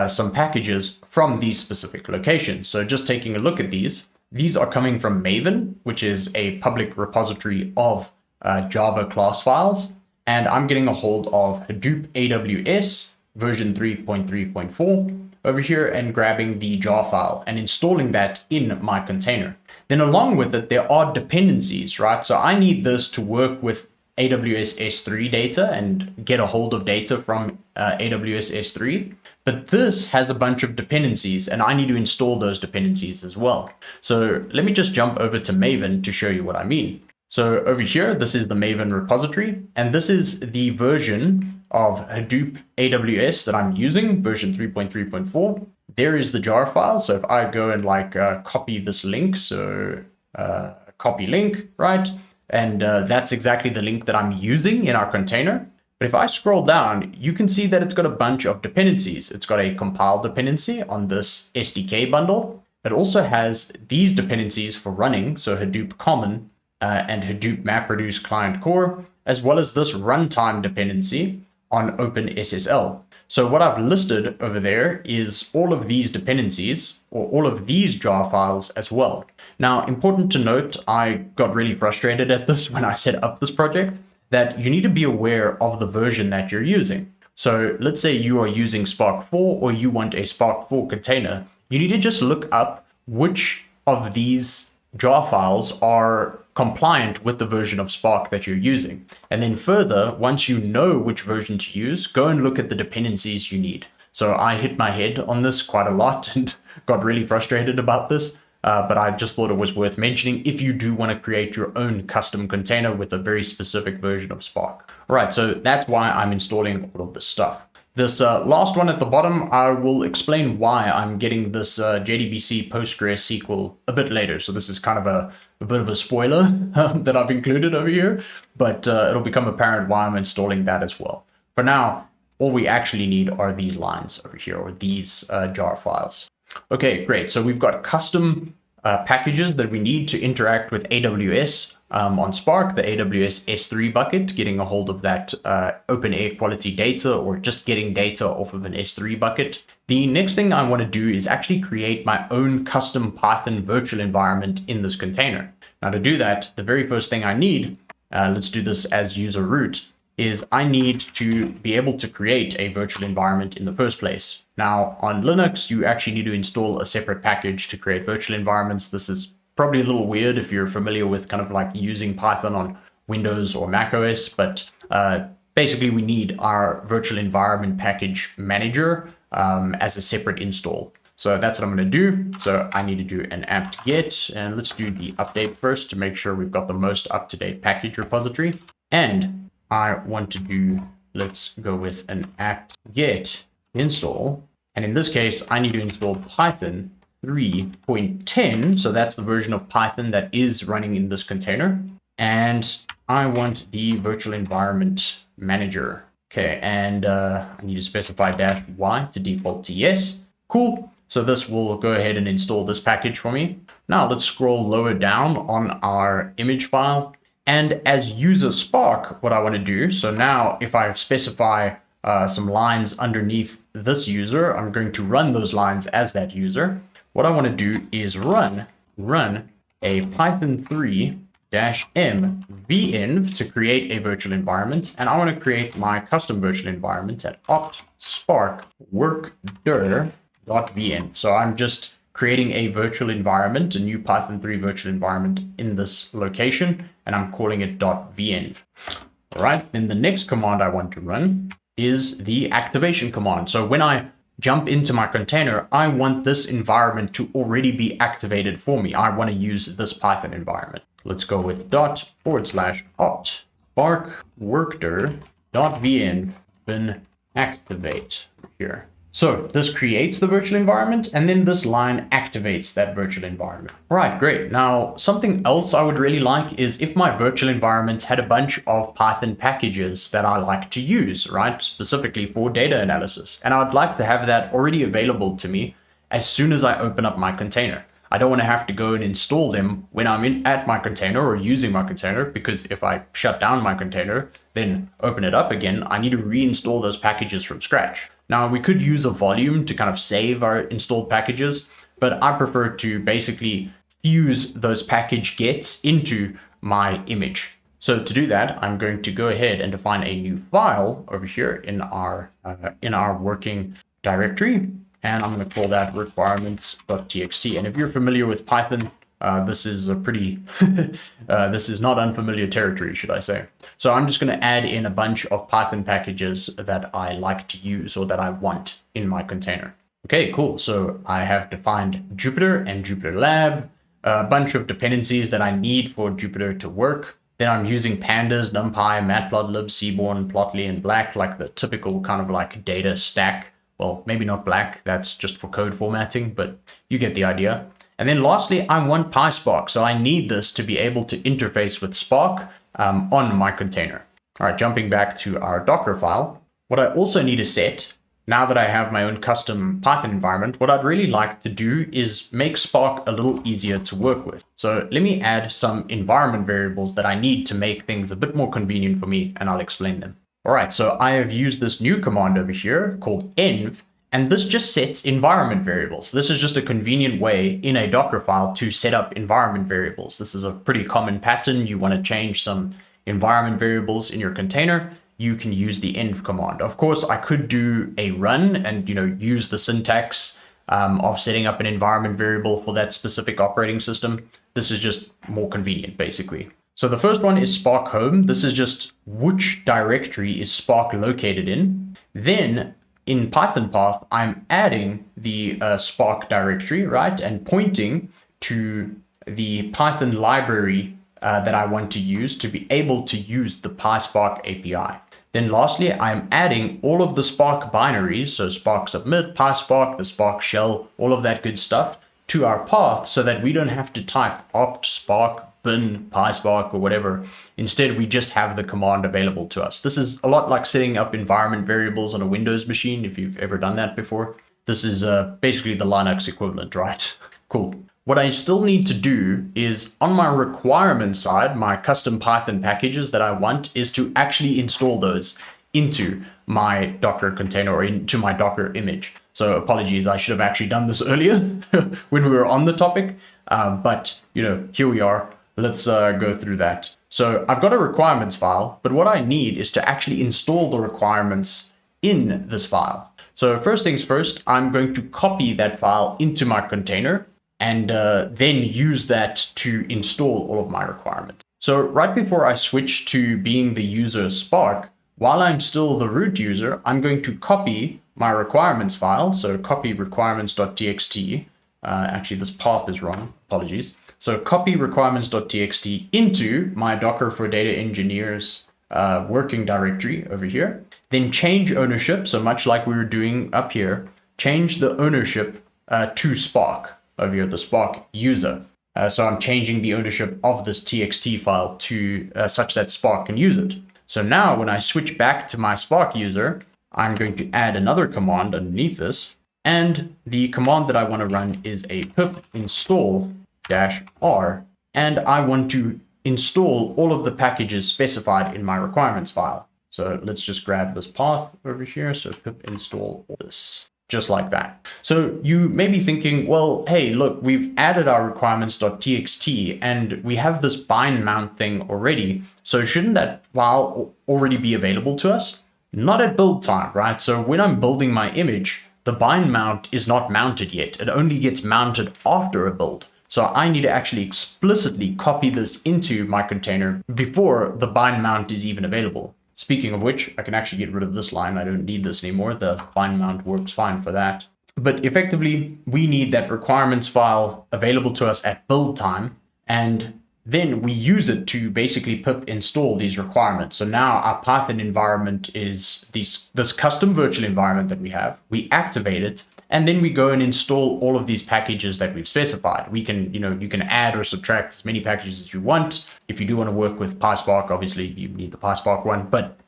Speaker 2: some packages from these specific locations. So just taking a look at these are coming from Maven, which is a public repository of Java class files. And I'm getting a hold of Hadoop AWS version 3.3.4 over here and grabbing the jar file and installing that in my container. Then along with it, there are dependencies, right? So I need this to work with AWS S3 data and get a hold of data from AWS S3. But this has a bunch of dependencies and I need to install those dependencies as well. So let me just jump over to Maven to show you what I mean. So over here, this is the Maven repository, and this is the version of Hadoop AWS that I'm using, version 3.3.4. There is the jar file. So if I go and copy this link, so copy link, right? And that's exactly the link that I'm using in our container. But if I scroll down, you can see that it's got a bunch of dependencies. It's got a compile dependency on this SDK bundle. It also has these dependencies for running, so Hadoop Common and Hadoop MapReduce Client Core, as well as this runtime dependency on OpenSSL. So what I've listed over there is all of these dependencies, or all of these jar files as well. Now, important to note, I got really frustrated at this when I set up this project, that you need to be aware of the version that you're using. So let's say you are using Spark 4 or you want a Spark 4 container. You need to just look up which of these jar files are compliant with the version of Spark that you're using. And then further, once you know which version to use, go and look at the dependencies you need. So I hit my head on this quite a lot and got really frustrated about this. But I just thought it was worth mentioning if you do want to create your own custom container with a very specific version of Spark. All right, so that's why I'm installing all of this stuff. This last one at the bottom, I will explain why I'm getting this JDBC PostgreSQL a bit later. So this is kind of a bit of a spoiler that I've included over here, but it'll become apparent why I'm installing that as well. For now, all we actually need are these lines over here, or these jar files. Okay, great. So we've got custom packages that we need to interact with AWS on Spark, the AWS S3 bucket, getting a hold of that open air quality data or just getting data off of an S3 bucket. The next thing I want to do is actually create my own custom Python virtual environment in this container. Now to do that, the very first thing I need, let's do this as user root, is I need to be able to create a virtual environment in the first place. Now on Linux, you actually need to install a separate package to create virtual environments. This is probably a little weird if you're familiar with kind of like using Python on Windows or Mac OS, but basically we need our virtual environment package manager as a separate install. So that's what I'm going to do. So I need to do an apt-get, and let's do the update first to make sure we've got the most up-to-date package repository. And I want to do, let's go with an apt-get install. And in this case, I need to install Python 3.10. So that's the version of Python that is running in this container. And I want the virtual environment manager. Okay, and I need to specify -y to default to yes. Cool. So this will go ahead and install this package for me. Now let's scroll lower down on our image file. And as user Spark, what I want to do, so now if I specify some lines underneath this user, I'm going to run those lines as that user. What I want to do is run a Python 3-m venv to create a virtual environment. And I want to create my custom virtual environment at opt spark work dir.venv. So I'm just creating a virtual environment, a new Python 3 virtual environment in this location, and I'm calling it .venv. All right, then the next command I want to run is the activation command. So when I jump into my container, I want this environment to already be activated for me. I want to use this Python environment. Let's go with /opt spark workdir.venv bin activate here. So this creates the virtual environment, and then this line activates that virtual environment. All right, great. Now, something else I would really like is if my virtual environment had a bunch of Python packages that I like to use, right? Specifically for data analysis. And I'd like to have that already available to me as soon as I open up my container. I don't want to have to go and install them when I'm at my container or using my container, because if I shut down my container, then open it up again, I need to reinstall those packages from scratch. Now, we could use a volume to kind of save our installed packages, but I prefer to basically fuse those package gets into my image. So to do that, I'm going to go ahead and define a new file over here in our working directory, and I'm going to call that requirements.txt. And if you're familiar with Python, this is a pretty, this is not unfamiliar territory, should I say. So I'm just going to add in a bunch of Python packages that I like to use or that I want in my container. Okay, cool. So I have defined Jupyter and Jupyter Lab, a bunch of dependencies that I need for Jupyter to work. Then I'm using pandas, NumPy, Matplotlib, Seaborn, Plotly, and Black, like the typical kind of like data stack. Well, maybe not Black, that's just for code formatting, but you get the idea. And then lastly, I want PySpark. So I need this to be able to interface with Spark on my container. All right, jumping back to our Docker file. What I also need to set, now that I have my own custom Python environment, what I'd really like to do is make Spark a little easier to work with. So let me add some environment variables that I need to make things a bit more convenient for me, and I'll explain them. All right, so I have used this new command over here called env, and this just sets environment variables. This is just a convenient way in a Docker file to set up environment variables. This is a pretty common pattern. You want to change some environment variables in your container, you can use the env command. Of course, I could do a run and use the syntax of setting up an environment variable for that specific operating system. This is just more convenient, basically. So the first one is Spark home. This is just which directory is Spark located in. Then in Python path, I'm adding the Spark directory, right? And pointing to the Python library that I want to use to be able to use the PySpark API. Then lastly, I'm adding all of the Spark binaries, so Spark submit, PySpark, the Spark shell, all of that good stuff to our path so that we don't have to type opt spark bin PySpark or whatever. Instead, we just have the command available to us. This is a lot like setting up environment variables on a Windows machine, if you've ever done that before. This is basically the Linux equivalent, right? Cool. What I still need to do is on my requirement side, my custom Python packages that I want is to actually install those into my Docker container or into my Docker image. So apologies, I should have actually done this earlier when we were on the topic. But here we are. Let's go through that. So I've got a requirements file, but what I need is to actually install the requirements in this file. So first things first, I'm going to copy that file into my container and then use that to install all of my requirements. So right before I switch to being the user Spark, while I'm still the root user, I'm going to copy my requirements file. So copy requirements.txt. Actually, this path is wrong. Apologies. So copy requirements.txt into my Docker for Data Engineers working directory over here. Then change ownership. So much like we were doing up here, change the ownership to Spark over here, the Spark user. So I'm changing the ownership of this txt file to such that Spark can use it. So now when I switch back to my Spark user, I'm going to add another command underneath this. And the command that I want to run is a pip install -r. And I want to install all of the packages specified in my requirements file. So let's just grab this path over here. So pip install all this. Just like that. So you may be thinking, well, hey, look, we've added our requirements.txt and we have this bind mount thing already. So shouldn't that file already be available to us? Not at build time, right? So when I'm building my image, the bind mount is not mounted yet. It only gets mounted after a build. So I need to actually explicitly copy this into my container before the bind mount is even available. Speaking of which, I can actually get rid of this line. I don't need this anymore. The bind mount works fine for that. But effectively, we need that requirements file available to us at build time, and then we use it to basically pip install these requirements. So now our Python environment is this custom virtual environment that we have. We activate it, and then we go and install all of these packages that we've specified. We can, you can add or subtract as many packages as you want. If you do want to work with PySpark, obviously you need the PySpark one, but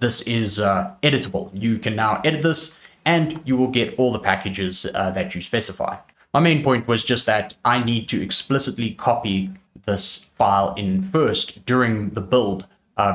Speaker 2: this is editable. You can now edit this, and you will get all the packages that you specify. My main point was just that I need to explicitly copy this file in first during the build,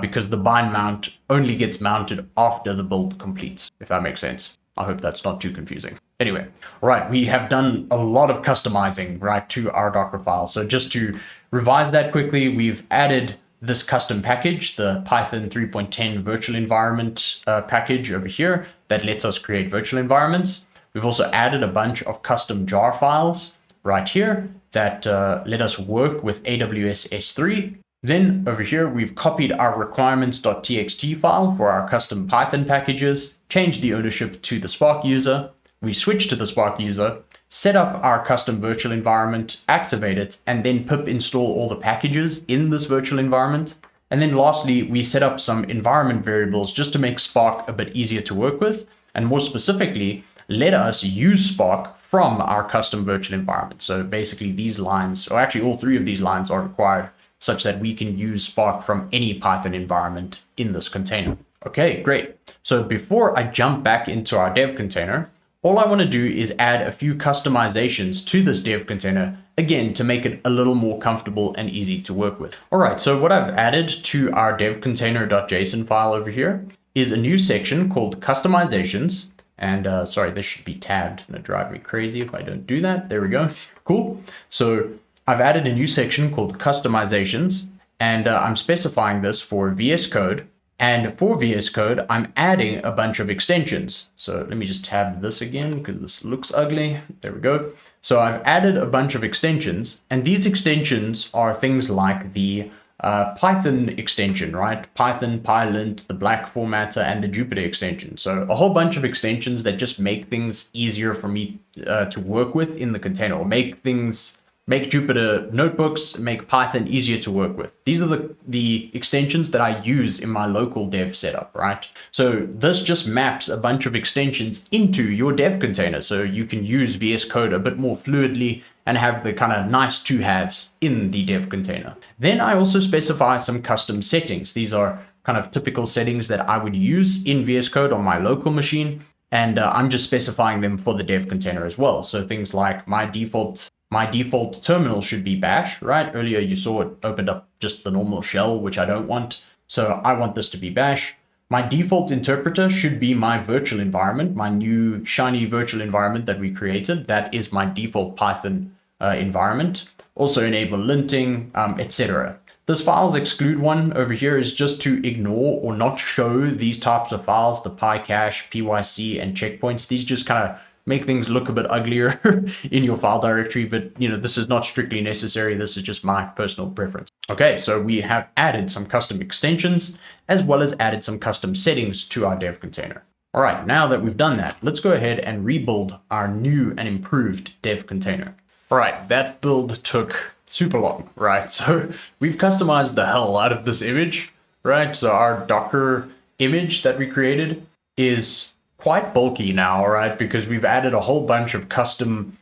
Speaker 2: because the bind mount only gets mounted after the build completes, if that makes sense. I hope that's not too confusing. Anyway, all right, we have done a lot of customizing, right, to our Docker file. So just to revise that quickly, we've added this custom package, the Python 3.10 virtual environment package over here that lets us create virtual environments. We've also added a bunch of custom jar files right here that let us work with AWS S3. Then over here, we've copied our requirements.txt file for our custom Python packages, changed the ownership to the Spark user. We switch to the Spark user, set up our custom virtual environment, activate it, and then pip install all the packages in this virtual environment. And then lastly, we set up some environment variables just to make Spark a bit easier to work with, and more specifically, let us use Spark from our custom virtual environment. So basically these lines, or actually all three of these lines are required such that we can use Spark from any Python environment in this container. Okay, great. So before I jump back into our dev container, all I want to do is add a few customizations to this dev container, again, to make it a little more comfortable and easy to work with. All right, so what I've added to our devcontainer.json file over here is a new section called customizations. And sorry, this should be tabbed. It's gonna drive me crazy if I don't do that. There we go. Cool. So I've added a new section called customizations, and I'm specifying this for VS Code. And for VS Code, I'm adding a bunch of extensions. So let me just tab this again because this looks ugly. There we go. So I've added a bunch of extensions, and these extensions are things like the Python extension, right? Python, PyLint, the black formatter, and the Jupyter extension. So a whole bunch of extensions that just make things easier for me to work with in the container, or make Jupyter notebooks, make Python easier to work with. These are the extensions that I use in my local dev setup, right? So this just maps a bunch of extensions into your dev container, so you can use VS Code a bit more fluidly and have the kind of nice to-haves in the dev container. Then I also specify some custom settings. These are kind of typical settings that I would use in VS Code on my local machine, and I'm just specifying them for the dev container as well. So things like my default terminal should be bash, right? Earlier you saw it opened up just the normal shell, which I don't want. So I want this to be bash. My default interpreter should be my virtual environment, my new shiny virtual environment that we created. That is my default Python environment. Also enable linting, etc. This files exclude one over here is just to ignore or not show these types of files, the PyCache, PYC, and checkpoints. These just kind of make things look a bit uglier in your file directory, but this is not strictly necessary. This is just my personal preference. Okay, so we have added some custom extensions as well as added some custom settings to our dev container. All right, now that we've done that, let's go ahead and rebuild our new and improved dev container. All right, that build took super long, right? So we've customized the hell out of this image, right? So our Docker image that we created is quite bulky now, right? Because we've added a whole bunch of custom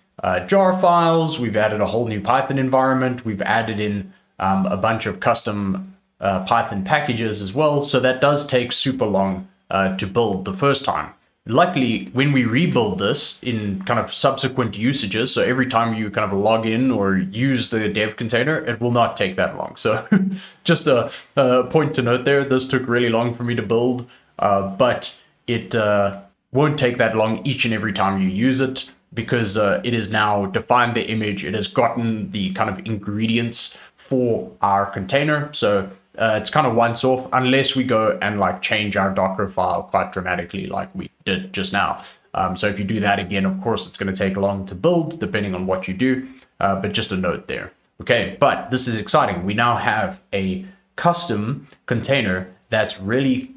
Speaker 2: jar files. We've added a whole new Python environment. We've added in a bunch of custom Python packages as well. So that does take super long to build the first time. Luckily, when we rebuild this in kind of subsequent usages, so every time you kind of log in or use the dev container, it will not take that long. So just a point to note there, this took really long for me to build, but it won't take that long each and every time you use it, because it has now defined the image. It has gotten the kind of ingredients for our container. So it's kind of once off, unless we go and like change our Docker file quite dramatically like we did just now. So if you do that again, of course, it's going to take long to build depending on what you do, but just a note there. Okay, but this is exciting. We now have a custom container that's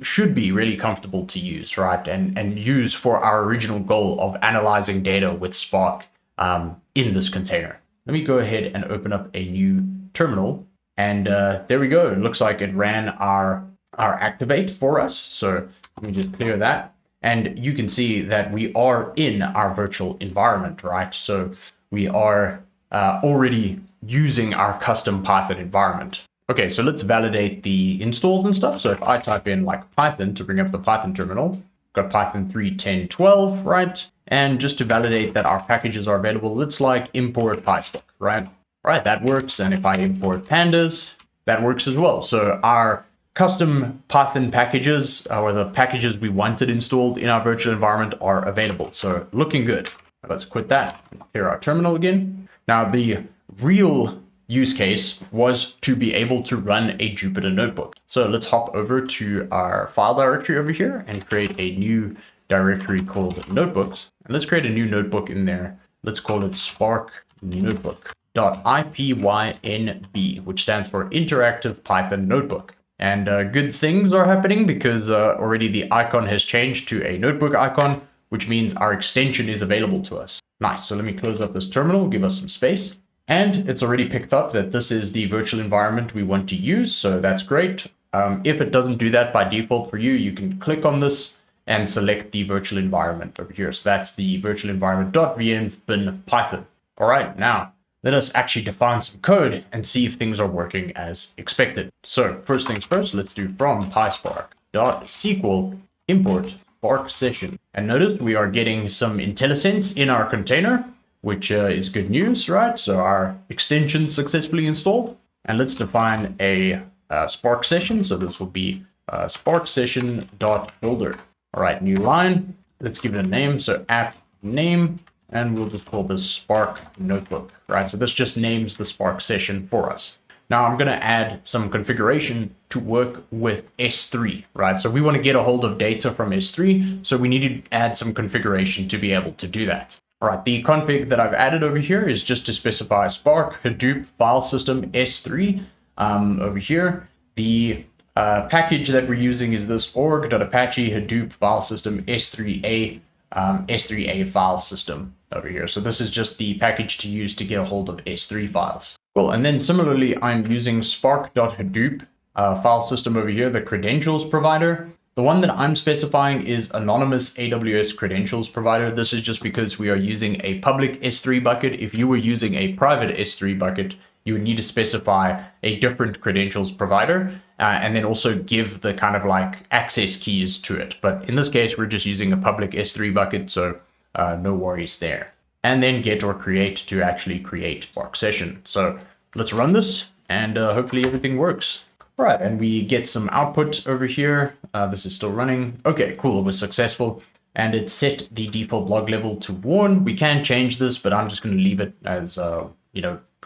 Speaker 2: should be really comfortable to use, right? And use for our original goal of analyzing data with Spark in this container. Let me go ahead and open up a new terminal. And there we go. It looks like it ran our activate for us. So let me just clear that. And you can see that we are in our virtual environment, right? So we are already using our custom Python environment. Okay, so let's validate the installs and stuff. So if I type in like Python to bring up the Python terminal, got Python 3.10.12, right? And just to validate that our packages are available, let's like import PySpark, right? Right, that works. And if I import pandas, that works as well. So our custom Python packages, or the packages we wanted installed in our virtual environment, are available. So looking good. Let's quit that. Clear our terminal again. Now the real use case was to be able to run a Jupyter notebook. So let's hop over to our file directory over here and create a new directory called notebooks. And let's create a new notebook in there. Let's call it Spark Notebook.ipynb, which stands for Interactive Python Notebook. And good things are happening because already the icon has changed to a notebook icon, which means our extension is available to us. Nice. So let me close up this terminal, give us some space. And it's already picked up that this is the virtual environment we want to use. So that's great. If it doesn't do that by default for you, you can click on this and select the virtual environment over here. So that's the virtual environment.vn bin Python. All right, now let us actually define some code and see if things are working as expected. So first things first, let's do from PySpark.SQL import Spark session. And notice we are getting some IntelliSense in our container, which is good news, right? So our extension successfully installed. And let's define a Spark session. So this will be Spark session.builder. All right, new line. Let's give it a name. So app name, and we'll just call this Spark Notebook, right? So this just names the Spark session for us. Now I'm going to add some configuration to work with S3, right? So we want to get a hold of data from S3. So we need to add some configuration to be able to do that. All right, the config that I've added over here is just to specify Spark Hadoop file system S3 over here. The package that we're using is this org.apache Hadoop file system S3A S3A file system over here. So this is just the package to use to get a hold of S3 files. Cool. And then similarly, I'm using spark.hadoop file system over here, the credentials provider. The one that I'm specifying is anonymous AWS credentials provider. This is just because we are using a public S3 bucket. If you were using a private S3 bucket, you would need to specify a different credentials provider and then also give the kind of like access keys to it. But in this case, we're just using a public S3 bucket, so no worries there. And then get or create to actually create Spark session. So let's run this and hopefully everything works. All right, and we get some output over here. This is still running. Okay, cool, it was successful. And it set the default log level to warn. We can change this, but I'm just going to leave it as,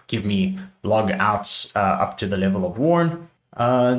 Speaker 2: give me log outs up to the level of warn.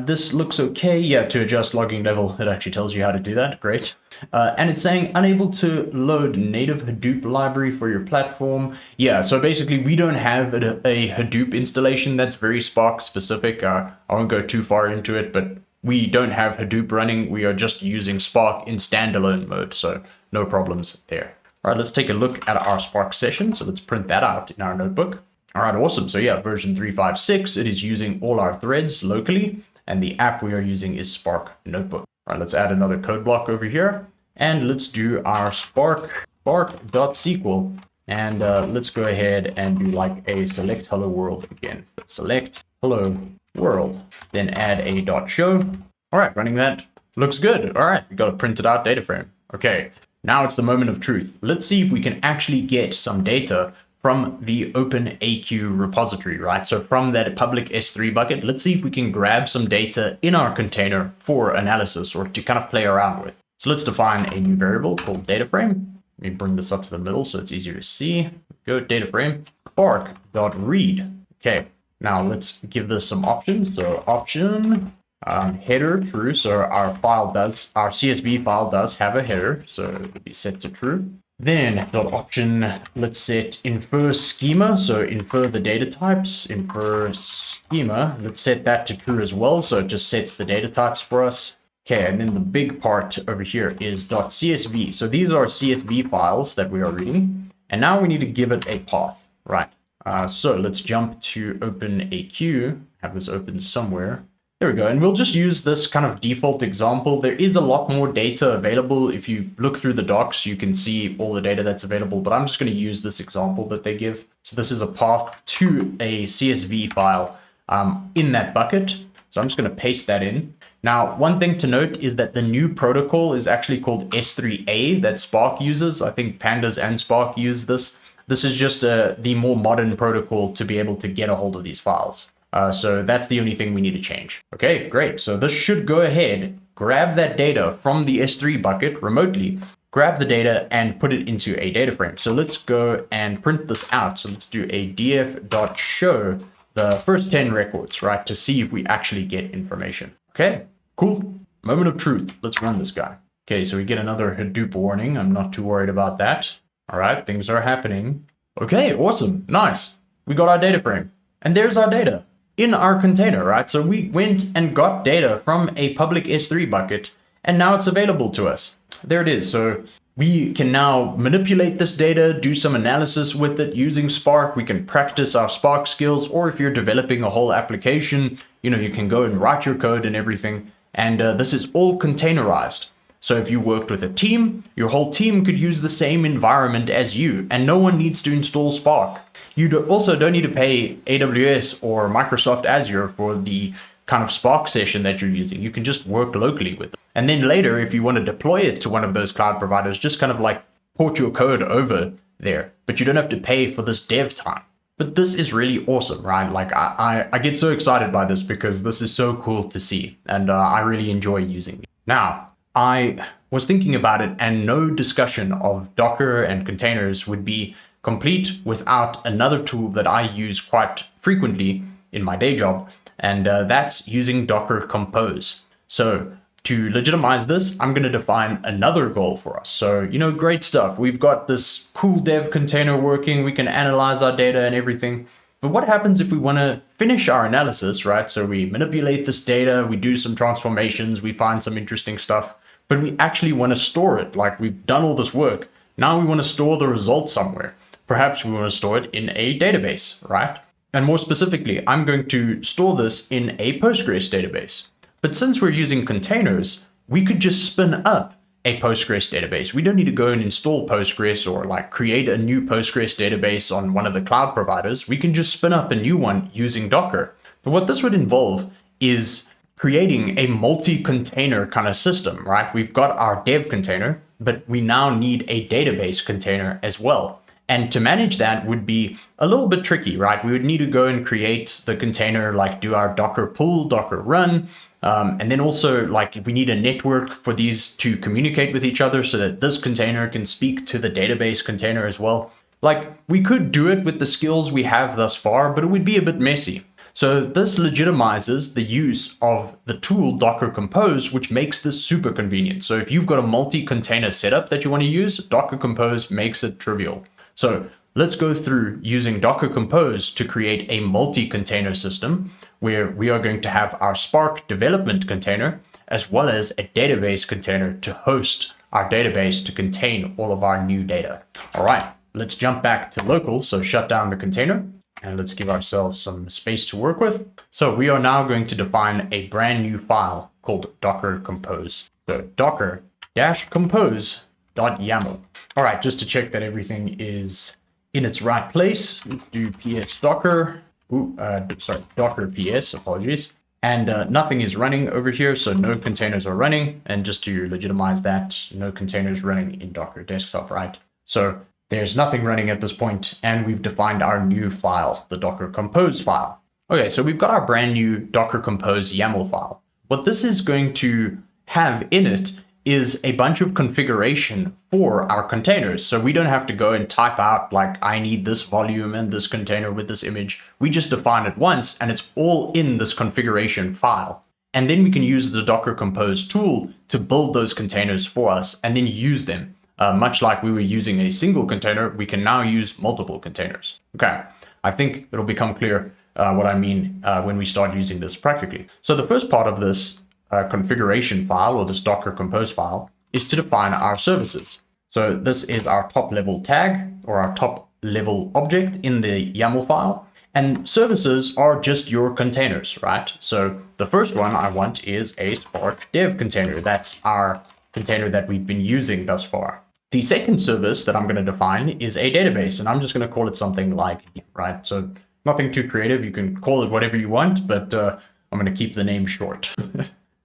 Speaker 2: This looks okay. Yeah, to adjust logging level, it actually tells you how to do that. Great. And it's saying unable to load native Hadoop library for your platform. Yeah, so basically we don't have a Hadoop installation that's very Spark specific. I won't go too far into it, but we don't have Hadoop running. We are just using Spark in standalone mode, so no problems there. All right, let's take a look at our Spark session. So let's print that out in our notebook. All right, awesome. So yeah, version 3.5.6, it is using all our threads locally, and the app we are using is Spark Notebook. All right, let's add another code block over here, and let's do our spark.sql, and let's go ahead and do like a select hello world again. Select hello world, then add a .show. All right, running that looks good. All right, we got a printed out data frame. Okay, now it's the moment of truth. Let's see if we can actually get some data from the OpenAQ repository, right? So from that public S3 bucket, let's see if we can grab some data in our container for analysis or to kind of play around with. So let's define a new variable called dataframe. Let me bring this up to the middle so it's easier to see. Go dataframe, spark.read. Okay, now let's give this some options. So option Header true. So our CSV file does have a header. So it'll be set to true. Then dot option, let's set infer schema. So infer the data types, infer schema. Let's set that to true as well. So it just sets the data types for us. Okay, and then the big part over here is .csv. So these are CSV files that we are reading. And now we need to give it a path, right? So let's jump to OpenAQ, have this open somewhere. There we go. And we'll just use this kind of default example. There is a lot more data available. If you look through the docs, you can see all the data that's available, but I'm just going to use this example that they give. So this is a path to a CSV file in that bucket. So I'm just going to paste that in. Now, one thing to note is that the new protocol is actually called S3A that Spark uses. I think Pandas and Spark use this. This is just the more modern protocol to be able to get a hold of these files. So that's the only thing we need to change. Okay, great. So this should go ahead, grab that data from the S3 bucket remotely, grab the data and put it into a data frame. So let's go and print this out. So let's do a df.show the first 10 records, right, to see if we actually get information. Okay, cool. Moment of truth. Let's run this guy. Okay, so we get another Hadoop warning. I'm not too worried about that. All right, things are happening. Okay, awesome. Nice. We got our data frame. And there's our data in our container, right? So we went and got data from a public S3 bucket, and now it's available to us. There it is. So we can now manipulate this data, do some analysis with it using Spark. We can practice our Spark skills, or if you're developing a whole application, you can go and write your code and everything. And this is all containerized. So if you worked with a team, your whole team could use the same environment as you, and no one needs to install Spark. You also don't need to pay AWS or Microsoft Azure for the kind of Spark session that you're using. You can just work locally with it. And then later, if you want to deploy it to one of those cloud providers, just kind of like port your code over there, but you don't have to pay for this dev time. But this is really awesome, right? Like I get so excited by this because this is so cool to see, and I really enjoy using it. Now, I was thinking about it, and no discussion of Docker and containers would be complete without another tool that I use quite frequently in my day job, and that's using Docker Compose. So to legitimize this, I'm going to define another goal for us. So, great stuff. We've got this cool dev container working. We can analyze our data and everything. But what happens if we want to finish our analysis, right? So we manipulate this data, we do some transformations, we find some interesting stuff, but we actually want to store it. Like, we've done all this work. Now we want to store the results somewhere. Perhaps we want to store it in a database, right? And more specifically, I'm going to store this in a Postgres database. But since we're using containers, we could just spin up a Postgres database. We don't need to go and install Postgres or create a new Postgres database on one of the cloud providers. We can just spin up a new one using Docker. But what this would involve is creating a multi-container kind of system, right? We've got our dev container, but we now need a database container as well. And to manage that would be a little bit tricky, right? We would need to go and create the container, do our Docker pull, Docker run, and then also we need a network for these to communicate with each other so that this container can speak to the database container as well. We could do it with the skills we have thus far, but it would be a bit messy. So this legitimizes the use of the tool Docker Compose, which makes this super convenient. So if you've got a multi-container setup that you want to use, Docker Compose makes it trivial. So let's go through using Docker Compose to create a multi-container system where we are going to have our Spark development container as well as a database container to host our database to contain all of our new data. All right, let's jump back to local. So shut down the container and let's give ourselves some space to work with. So we are now going to define a brand new file called Docker Compose. So docker-compose.yaml. All right, just to check that everything is in its right place, let's do ps docker, docker ps, apologies. And nothing is running over here, so no containers are running. And just to legitimize that, no containers running in Docker desktop, right? So there's nothing running at this point, and we've defined our new file, the Docker Compose file. Okay, so we've got our brand new Docker Compose YAML file. What this is going to have in it is a bunch of configuration for our containers. So we don't have to go and type out I need this volume and this container with this image. We just define it once and it's all in this configuration file. And then we can use the Docker Compose tool to build those containers for us and then use them. Much like we were using a single container, we can now use multiple containers. Okay, I think it'll become clear what I mean when we start using this practically. So the first part of this configuration file, or this Docker Compose file, is to define our services. So this is our top level tag, or our top level object in the YAML file. And services are just your containers, right? So the first one I want is a Spark dev container. That's our container that we've been using thus far. The second service that I'm going to define is a database, and I'm just going to call it something like, right? So nothing too creative. You can call it whatever you want, but I'm going to keep the name short.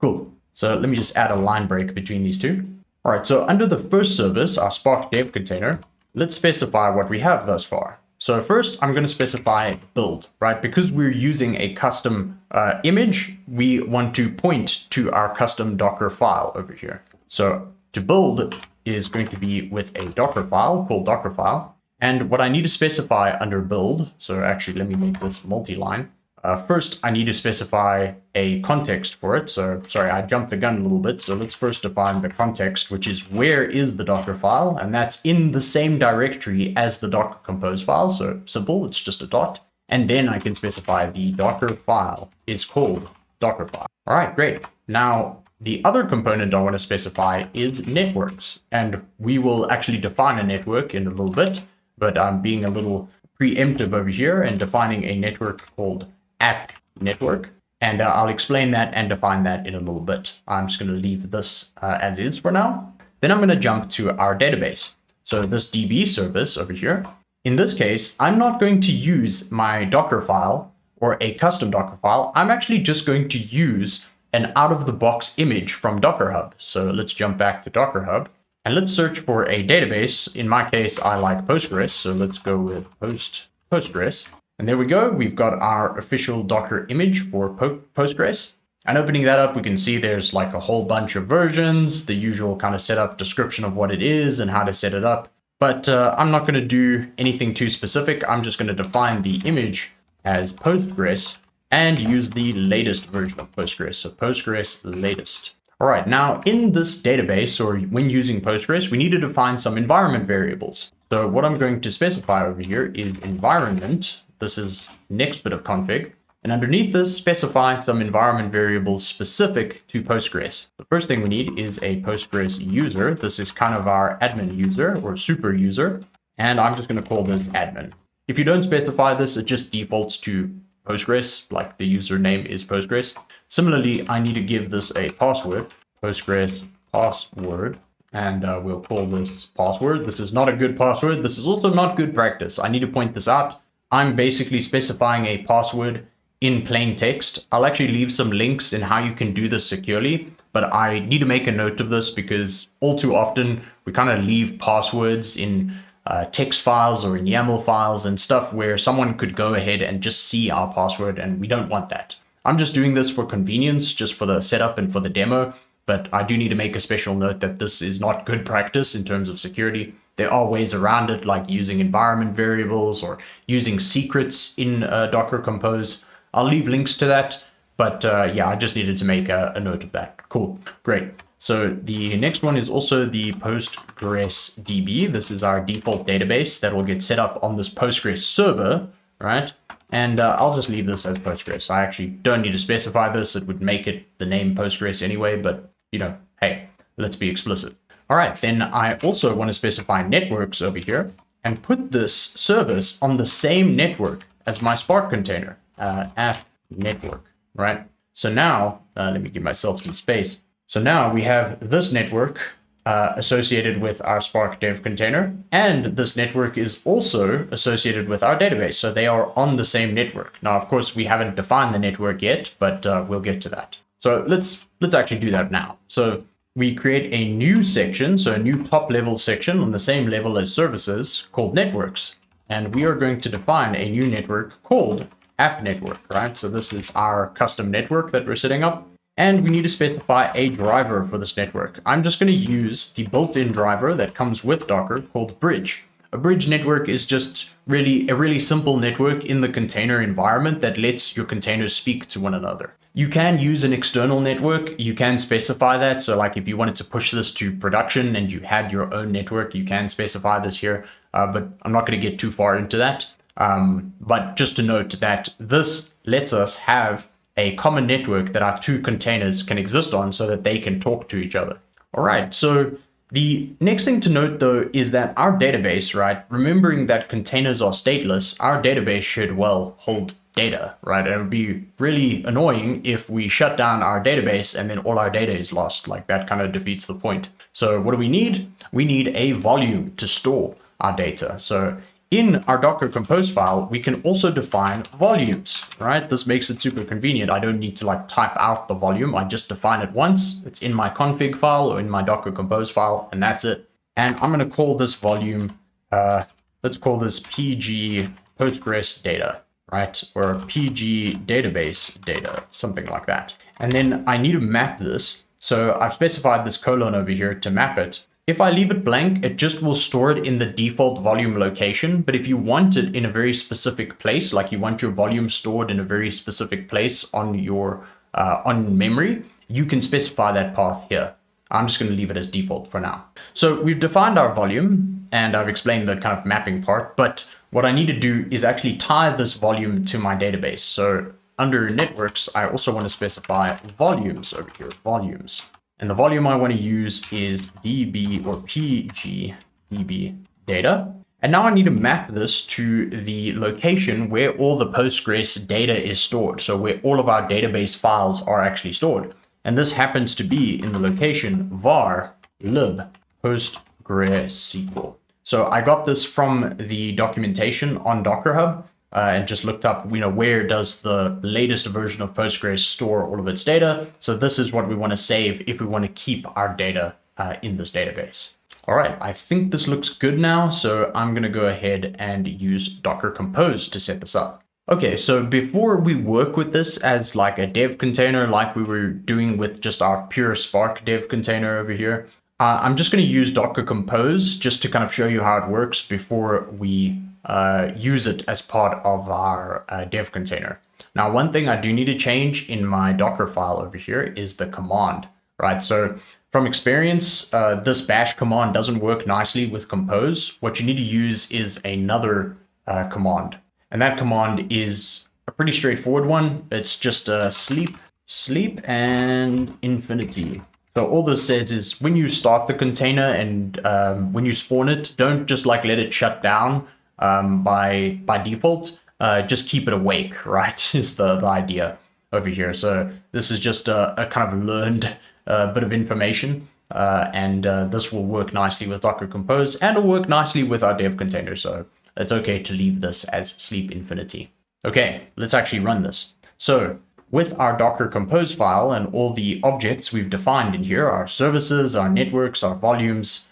Speaker 2: Cool. So let me just add a line break between these two. All right, so under the first service, our Spark dev container, let's specify what we have thus far. So first, I'm going to specify build, right? Because we're using a custom image, we want to point to our custom Docker file over here. So to build is going to be with a Docker file called Dockerfile. And what I need to specify under build, so actually let me make this multi-line. First, I need to specify a context for it. So sorry, I jumped the gun a little bit. So let's first define the context, which is where is the Docker file? And that's in the same directory as the Docker Compose file. So simple, it's just a dot. And then I can specify the Docker file is called Dockerfile. All right, great. Now, the other component I want to specify is networks. And we will actually define a network in a little bit, but I'm being a little preemptive over here and defining a network called app network. And I'll explain that and define that in a little bit. I'm just going to leave this as is for now. Then I'm going to jump to our database. So this DB service over here, in this case, I'm not going to use my Docker file or a custom Docker file. I'm actually just going to use an out-of-the-box image from Docker Hub. So let's jump back to Docker Hub and let's search for a database. In my case, I like Postgres. So let's go with Postgres. And there we go. We've got our official Docker image for Postgres. And opening that up, we can see there's like a whole bunch of versions, the usual kind of setup description of what it is and how to set it up. But I'm not going to do anything too specific. I'm just going to define the image as Postgres and use the latest version of Postgres. So Postgres latest. All right, now in this database, or when using Postgres, we need to define some environment variables. So what I'm going to specify over here is environment. This is next bit of config. And underneath this, specify some environment variables specific to Postgres. The first thing we need is a Postgres user. This is kind of our admin user or super user. And I'm just going to call this admin. If you don't specify this, it just defaults to Postgres, like the username is Postgres. Similarly, I need to give this a password, Postgres password. And we'll call this password. This is not a good password. This is also not good practice. I need to point this out. I'm basically specifying a password in plain text. I'll actually leave some links in how you can do this securely, but I need to make a note of this because all too often we kind of leave passwords in text files or in YAML files and stuff where someone could go ahead and just see our password, and we don't want that. I'm just doing this for convenience, just for the setup and for the demo, but I do need to make a special note that this is not good practice in terms of security. There are ways around it, like using environment variables or using secrets in Docker Compose. I'll leave links to that, but yeah, I just needed to make a note of that. Cool, great. So the next one is also the Postgres DB. This is our default database that will get set up on this Postgres server, right? And I'll just leave this as Postgres. I actually don't need to specify this. It would make it the name Postgres anyway, but you know, hey, let's be explicit. All right, then I also want to specify networks over here and put this service on the same network as my Spark container, app network, right? So now, let me give myself some space. So now we have this network associated with our Spark dev container, and this network is also associated with our database. So they are on the same network. Now, of course, we haven't defined the network yet, but we'll get to that. So let's actually do that now. So we create a new section, so a new top level section on the same level as services called networks. And we are going to define a new network called app network, right? So this is our custom network that we're setting up. And we need to specify a driver for this network. I'm just going to use the built-in driver that comes with Docker called Bridge. A bridge network is just really a really simple network in the container environment that lets your containers speak to one another. You can use an external network. You can specify that. So like if you wanted to push this to production and you had your own network, you can specify this here. But I'm not going to get too far into that. But just to note that this lets us have a common network that our two containers can exist on so that they can talk to each other. All right, so the next thing to note though is that our database, right, remembering that containers are stateless, our database should, well, hold data, right? It would be really annoying if we shut down our database and then all our data is lost. Like that kind of defeats the point. So what do we need? We need a volume to store our data. So in our Docker Compose file, we can also define volumes, right? This makes it super convenient. I don't need to like type out the volume. I just define it once. It's in my config file or in my Docker Compose file, and that's it. And I'm going to call this volume, let's call this PG Postgres data, right? Or PG database data, something like that. And then I need to map this. So I've specified this colon over here to map it. If I leave it blank, it just will store it in the default volume location. But if you want it in a very specific place, like you want your volume stored in a very specific place on your on memory, you can specify that path here. I'm just going to leave it as default for now. So we've defined our volume and I've explained the kind of mapping part, but what I need to do is actually tie this volume to my database. So under networks, I also want to specify volumes over here, volumes. And the volume I want to use is db or pg db data. And now I need to map this to the location where all the Postgres data is stored. So where all of our database files are actually stored. And this happens to be in the location var lib PostgreSQL. So I got this from the documentation on Docker Hub and just looked up, where does the latest version of Postgres store all of its data. So this is what we want to save if we want to keep our data in this database. All right, I think this looks good now. So I'm going to go ahead and use Docker Compose to set this up. Okay, so before we work with this as like a dev container, like we were doing with just our pure Spark dev container over here, I'm just going to use Docker Compose just to kind of show you how it works before we use it as part of our dev container. Now, one thing I do need to change in my Docker file over here is the command, right? So from experience, this bash command doesn't work nicely with Compose. What you need to use is another command. And that command is a pretty straightforward one. It's just sleep and infinity. So all this says is when you start the container and when you spawn it, don't just like let it shut down by default. Just keep it awake, right? Is the idea over here. So this is just a kind of learned bit of information. And this will work nicely with Docker Compose and it'll work nicely with our dev container. So it's okay to leave this as sleep infinity. Okay, let's actually run this. So with our Docker Compose file and all the objects we've defined in here, our services, our networks, our volumes,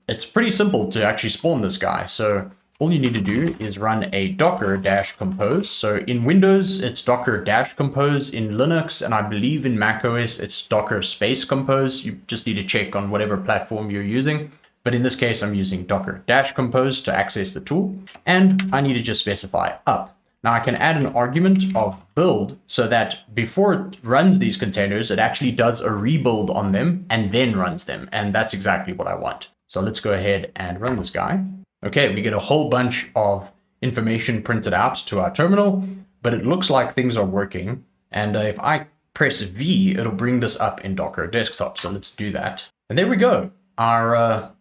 Speaker 2: it's pretty simple to actually spawn this guy. So all you need to do is run a docker-compose. So in Windows, it's docker-compose. In Linux, and I believe in macOS, it's docker space compose. You just need to check on whatever platform you're using. But in this case, I'm using docker-compose to access the tool. And I need to just specify up. Now I can add an argument of build so that before it runs these containers, it actually does a rebuild on them and then runs them. And that's exactly what I want. So let's go ahead and run this guy. Okay, we get a whole bunch of information printed out to our terminal, but it looks like things are working. And if I press V, it'll bring this up in Docker Desktop. So let's do that. And there we go.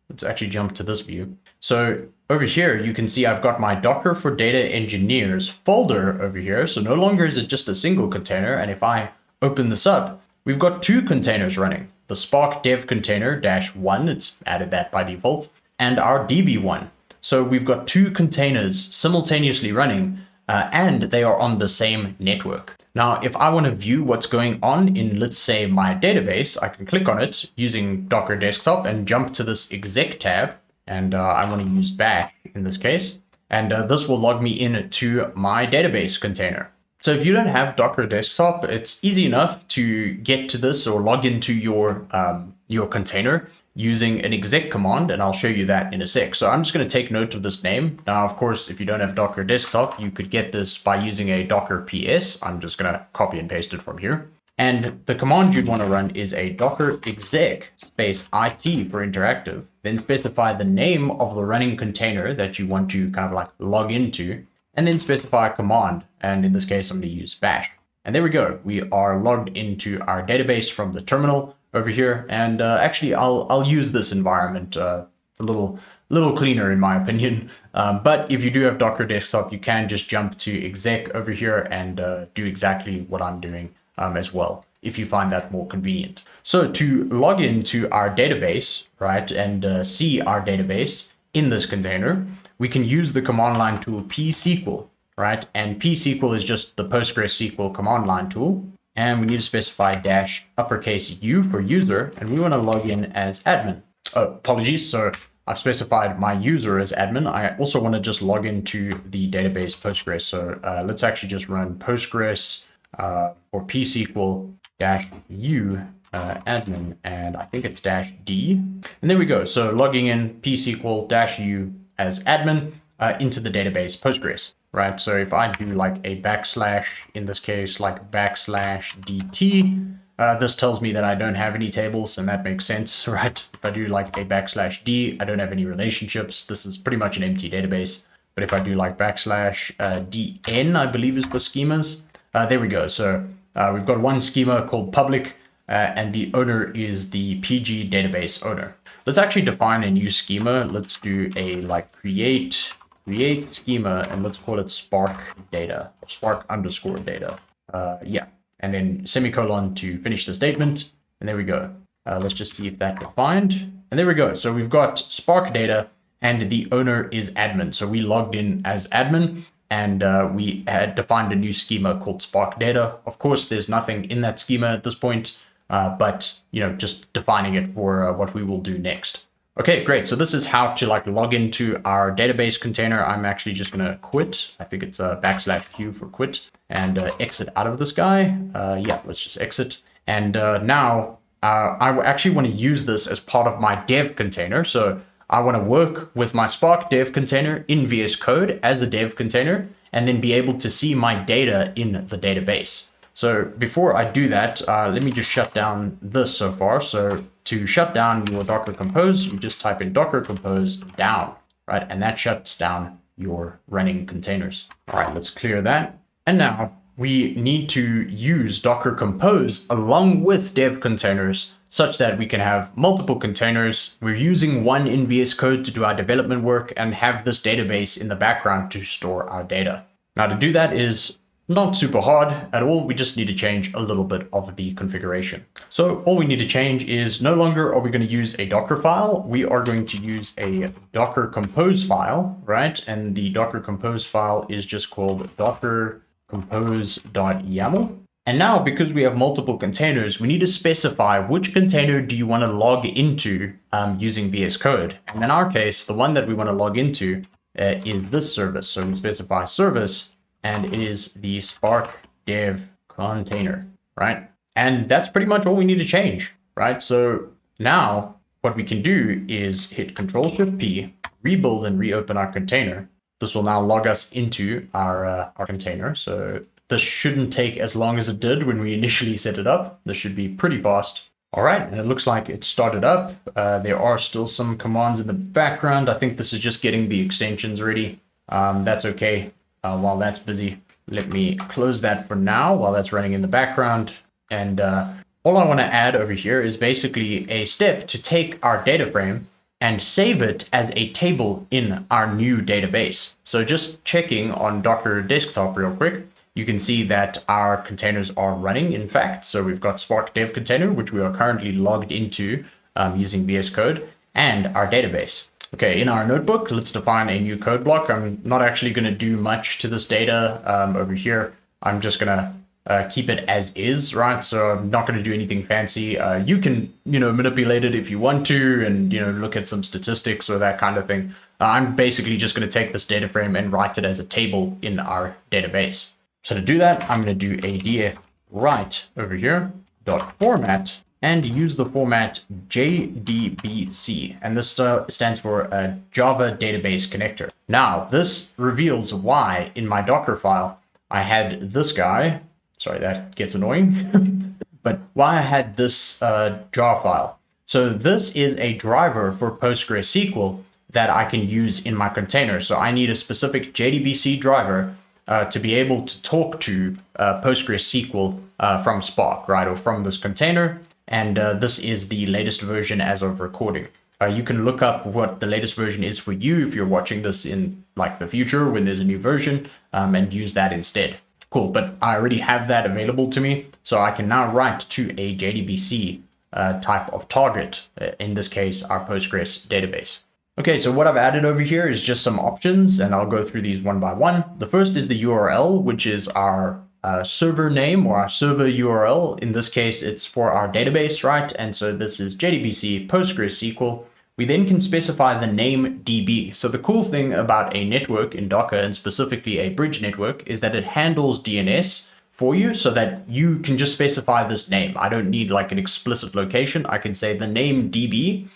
Speaker 2: Let's actually jump to this view. So over here, you can see I've got my Docker for Data Engineers folder over here. So no longer is it just a single container. And if I open this up, we've got two containers running. The Spark Dev Container -1, it's added that by default, and our DB one. So we've got two containers simultaneously running and they are on the same network. Now, if I want to view what's going on in, let's say, my database, I can click on it using Docker Desktop and jump to this exec tab. And I want to use bash in this case. And this will log me in to my database container. So if you don't have Docker Desktop, it's easy enough to get to this or log into your container using an exec command, and I'll show you that in a sec. So I'm just going to take note of this name. Now, of course, if you don't have Docker Desktop, you could get this by using a Docker PS. I'm just going to copy and paste it from here. And the command you'd want to run is a docker exec space IT for interactive, then specify the name of the running container that you want to kind of like log into, and then specify a command. And in this case, I'm going to use bash. And there we go. We are logged into our database from the terminal over here. And actually, I'll use this environment. It's a little cleaner in my opinion. But if you do have Docker Desktop, you can just jump to exec over here and do exactly what I'm doing as well, if you find that more convenient. So to log into our database, right, and see our database in this container, we can use the command line tool psql, right? And psql is just the PostgreSQL command line tool. And we need to specify -U for user, and we want to log in as admin. Oh, apologies. So I've specified my user as admin. I also want to just log into the database Postgres. So let's actually just run Postgres or psql -u admin, and I think it's -d. And there we go. So logging in psql -u as admin into the database Postgres, right? So if I do like a backslash, in this case, like /dt, this tells me that I don't have any tables, and that makes sense, right? If I do like a /d, I don't have any relationships. This is pretty much an empty database. But if I do like /dn, I believe is for schemas, there we go. So we've got one schema called public, and the owner is the PG database owner. Let's actually define a new schema. Let's do a like create schema, and let's call it Spark data, Spark_data. Yeah, and then semicolon to finish the statement. And there we go. Let's just see if that defined. And there we go. So we've got Spark data, and the owner is admin. So we logged in as admin, and we had defined a new schema called Spark data. Of course, there's nothing in that schema at this point, but just defining it for what we will do next. Okay, great. So this is how to like log into our database container. I'm actually just going to quit. I think it's a /q for quit, and exit out of this guy. Yeah, let's just exit. And now I actually want to use this as part of my dev container. So I want to work with my Spark dev container in VS Code as a dev container, and then be able to see my data in the database. So before I do that, let me just shut down this so far. So to shut down your Docker Compose, you just type in Docker Compose down, right? And that shuts down your running containers. All right, let's clear that. And now we need to use Docker Compose along with dev containers such that we can have multiple containers. We're using one in VS Code to do our development work and have this database in the background to store our data. Now to do that is not super hard at all. We just need to change a little bit of the configuration. So all we need to change is no longer are we going to use a Docker file. We are going to use a Docker Compose file, right? And the Docker Compose file is just called docker compose.yaml. And now, because we have multiple containers, we need to specify which container do you want to log into using VS Code. And in our case, the one that we want to log into is this service. So we specify service, and it is the Spark dev container, right? And that's pretty much all we need to change, right? So now what we can do is hit Control-Shift-P, rebuild and reopen our container. This will now log us into our container. So this shouldn't take as long as it did when we initially set it up. This should be pretty fast. All right, and it looks like it started up. There are still some commands in the background. I think this is just getting the extensions ready. That's okay. While that's busy, let me close that for now while that's running in the background. And all I want to add over here is basically a step to take our data frame and save it as a table in our new database. So just checking on Docker Desktop real quick, you can see that our containers are running, in fact. So we've got Spark dev container, which we are currently logged into using VS Code, and our database. Okay, in our notebook, let's define a new code block. I'm not actually going to do much to this data over here. I'm just going to keep it as is, right? So I'm not going to do anything fancy. You can, manipulate it if you want to, and, look at some statistics or that kind of thing. I'm basically just going to take this data frame and write it as a table in our database. So to do that, I'm going to do a df write over here, .format, and use the format JDBC, and this stands for a Java Database Connector. Now, this reveals why in my Docker file I had this guy. Sorry, that gets annoying. But why I had this jar file. So this is a driver for PostgreSQL that I can use in my container. So I need a specific JDBC driver to be able to talk to PostgreSQL from Spark, right, or from this container. And this is the latest version as of recording. You can look up what the latest version is for you if you're watching this in like the future when there's a new version, and use that instead. Cool, but I already have that available to me, so I can now write to a JDBC type of target, in this case, our Postgres database. Okay, so what I've added over here is just some options, and I'll go through these one by one. The first is the URL, which is our server name or our server URL. In this case, it's for our database, right? And so this is JDBC PostgreSQL. We then can specify the name DB. So the cool thing about a network in Docker, and specifically a bridge network, is that it handles DNS for you so that you can just specify this name. I don't need like an explicit location. I can say the name DB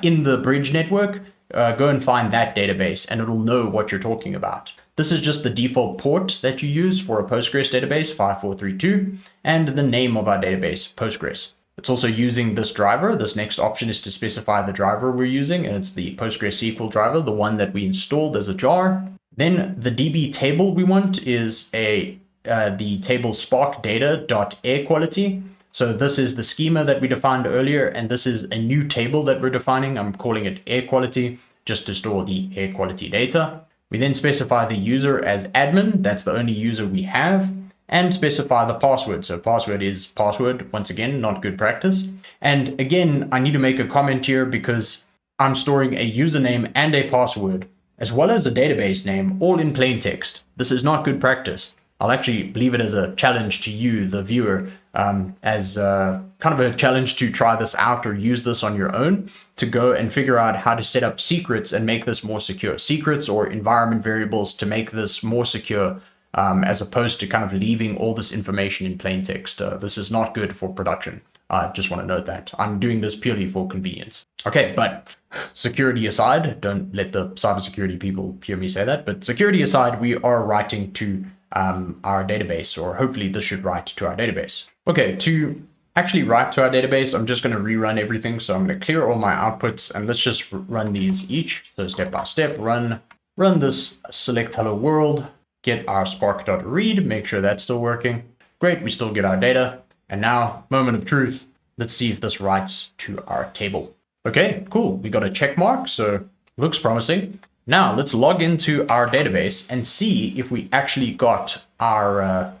Speaker 2: in the bridge network, go and find that database and it'll know what you're talking about. This is just the default port that you use for a Postgres database, 5432, and the name of our database, Postgres. It's also using this driver. This next option is to specify the driver we're using, and it's the PostgreSQL driver, the one that we installed as a jar. Then the DB table we want is the table spark data.airQuality. So this is the schema that we defined earlier, and this is a new table that we're defining. I'm calling it air quality just to store the air quality data. We then specify the user as admin. That's the only user we have. And specify the password. So password is password, once again, not good practice. And again, I need to make a comment here because I'm storing a username and a password, as well as a database name, all in plain text. This is not good practice. I'll actually leave it as a challenge to you, the viewer, as kind of a challenge to try this out or use this on your own to go and figure out how to set up secrets and make this more secure. Secrets or environment variables to make this more secure, as opposed to kind of leaving all this information in plain text. This is not good for production. I just want to note that. I'm doing this purely for convenience. Okay, but security aside, don't let the cybersecurity people hear me say that, but security aside, we are writing to our database, or hopefully this should write to our database. Okay, to actually write to our database, I'm just going to rerun everything. So I'm going to clear all my outputs and let's just run these each. So step by step, run this select hello world, get our spark.read, make sure that's still working. Great, we still get our data. And now, moment of truth, let's see if this writes to our table. Okay, cool, we got a check mark, so looks promising. Now let's log into our database and see if we actually got our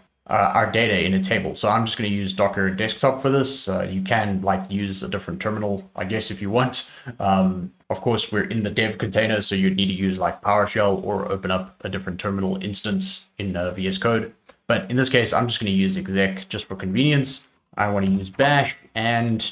Speaker 2: data in a table. So I'm just going to use Docker Desktop for this. You can like use a different terminal, I guess, if you want. Of course, we're in the Devcontainer, so you'd need to use like PowerShell or open up a different terminal instance in VS Code. But in this case, I'm just going to use exec just for convenience. I want to use bash and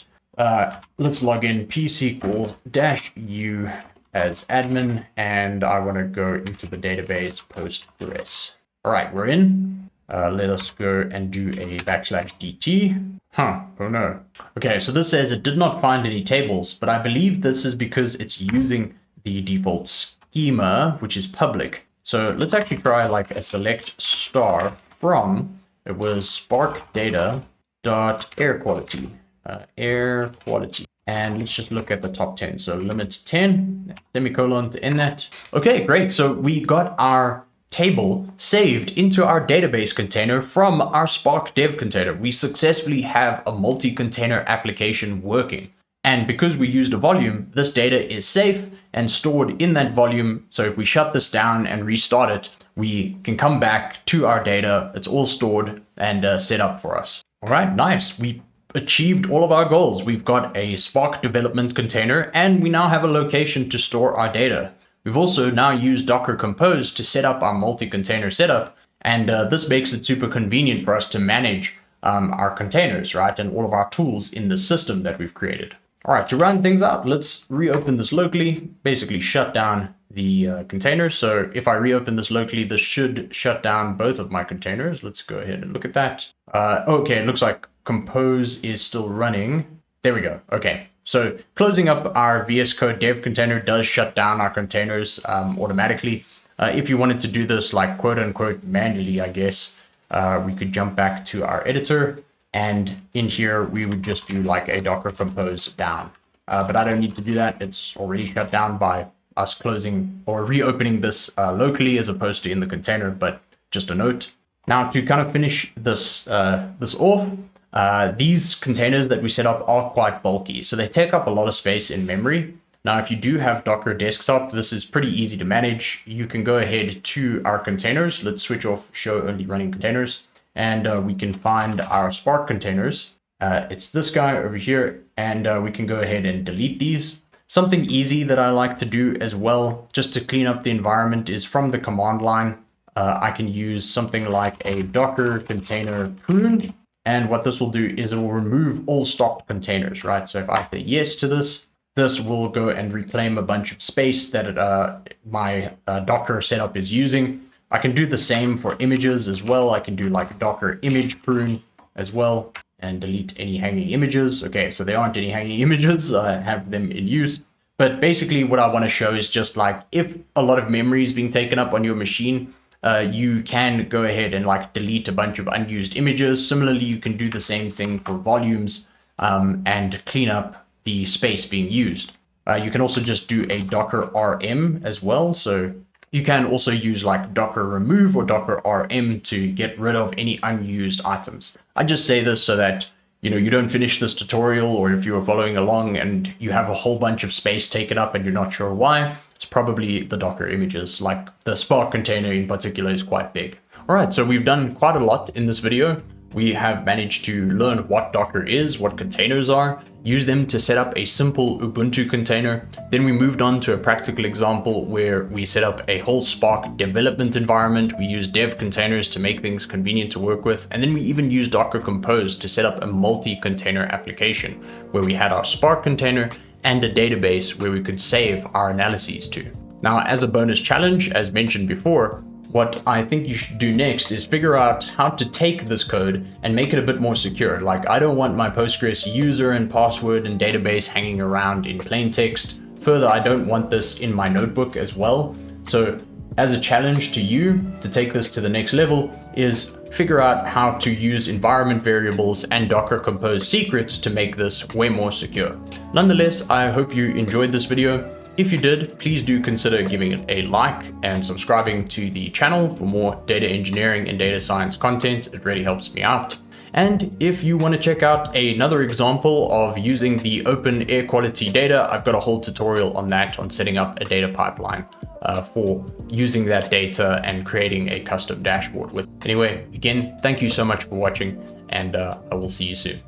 Speaker 2: let's log in psql-u as admin, and I want to go into the database Postgres. All right, we're in. Let us go and do a /dt. Oh no. Okay, so this says it did not find any tables, but I believe this is because it's using the default schema, which is public. So let's actually try like a select star from, it was spark data dot air quality, air quality. And let's just look at the top 10. So limit 10, semicolon to end that. Okay, great. So we got our table saved into our database container from our Spark dev container. We successfully have a multi-container application working. And because we used a volume, this data is safe and stored in that volume. So if we shut this down and restart it, we can come back to our data. It's all stored and set up for us. All right, nice. We achieved all of our goals. We've got a Spark development container, and we now have a location to store our data. We've also now used Docker Compose to set up our multi-container setup, and this makes it super convenient for us to manage our containers, right, and all of our tools in the system that we've created. All right, to round things out, let's reopen this locally, basically shut down the container. So if I reopen this locally, this should shut down both of my containers. Let's go ahead and look at that. Okay, it looks like Compose is still running. There we go. Okay. So closing up our VS Code Devcontainer does shut down our containers automatically. If you wanted to do this like quote unquote manually, I guess, we could jump back to our editor, and in here we would just do like a Docker compose down. But I don't need to do that. It's already shut down by us closing or reopening this locally as opposed to in the container, but just a note. Now to kind of finish this off, these containers that we set up are quite bulky, so they take up a lot of space in memory. Now, if you do have Docker Desktop, this is pretty easy to manage. You can go ahead to our containers. Let's switch off show only running containers, and we can find our Spark containers. It's this guy over here, and we can go ahead and delete these. Something easy that I like to do as well, just to clean up the environment, is from the command line. I can use something like a Docker container prune. And what this will do is it will remove all stocked containers, right? So if I say yes to this, this will go and reclaim a bunch of space that my Docker setup is using. I can do the same for images as well. I can do like Docker image prune as well and delete any hanging images. Okay, so there aren't any hanging images. I have them in use. But basically what I want to show is just like if a lot of memory is being taken up on your machine, you can go ahead and like delete a bunch of unused images. Similarly, you can do the same thing for volumes and clean up the space being used. You can also just do a Docker RM as well. So you can also use like Docker remove or Docker RM to get rid of any unused items. I just say this so that you don't finish this tutorial, or if you are following along and you have a whole bunch of space taken up and you're not sure why, it's probably the Docker images. Like the Spark container in particular is quite big. All right, so we've done quite a lot in this video. We have managed to learn what Docker is, what containers are, use them to set up a simple Ubuntu container. Then we moved on to a practical example where we set up a whole Spark development environment. We use dev containers to make things convenient to work with. And then we even used Docker Compose to set up a multi-container application where we had our Spark container and a database where we could save our analyses to. Now, as a bonus challenge, as mentioned before, what I think you should do next is figure out how to take this code and make it a bit more secure. Like, I don't want my Postgres user and password and database hanging around in plain text. Further, I don't want this in my notebook as well. So as a challenge to you to take this to the next level is figure out how to use environment variables and Docker Compose secrets to make this way more secure. Nonetheless, I hope you enjoyed this video. If you did, please do consider giving it a like and subscribing to the channel for more data engineering and data science content. It really helps me out. And if you want to check out another example of using the open air quality data, I've got a whole tutorial on that, on setting up a data pipeline for using that data and creating a custom dashboard with. Anyway, again, thank you so much for watching, and I will see you soon.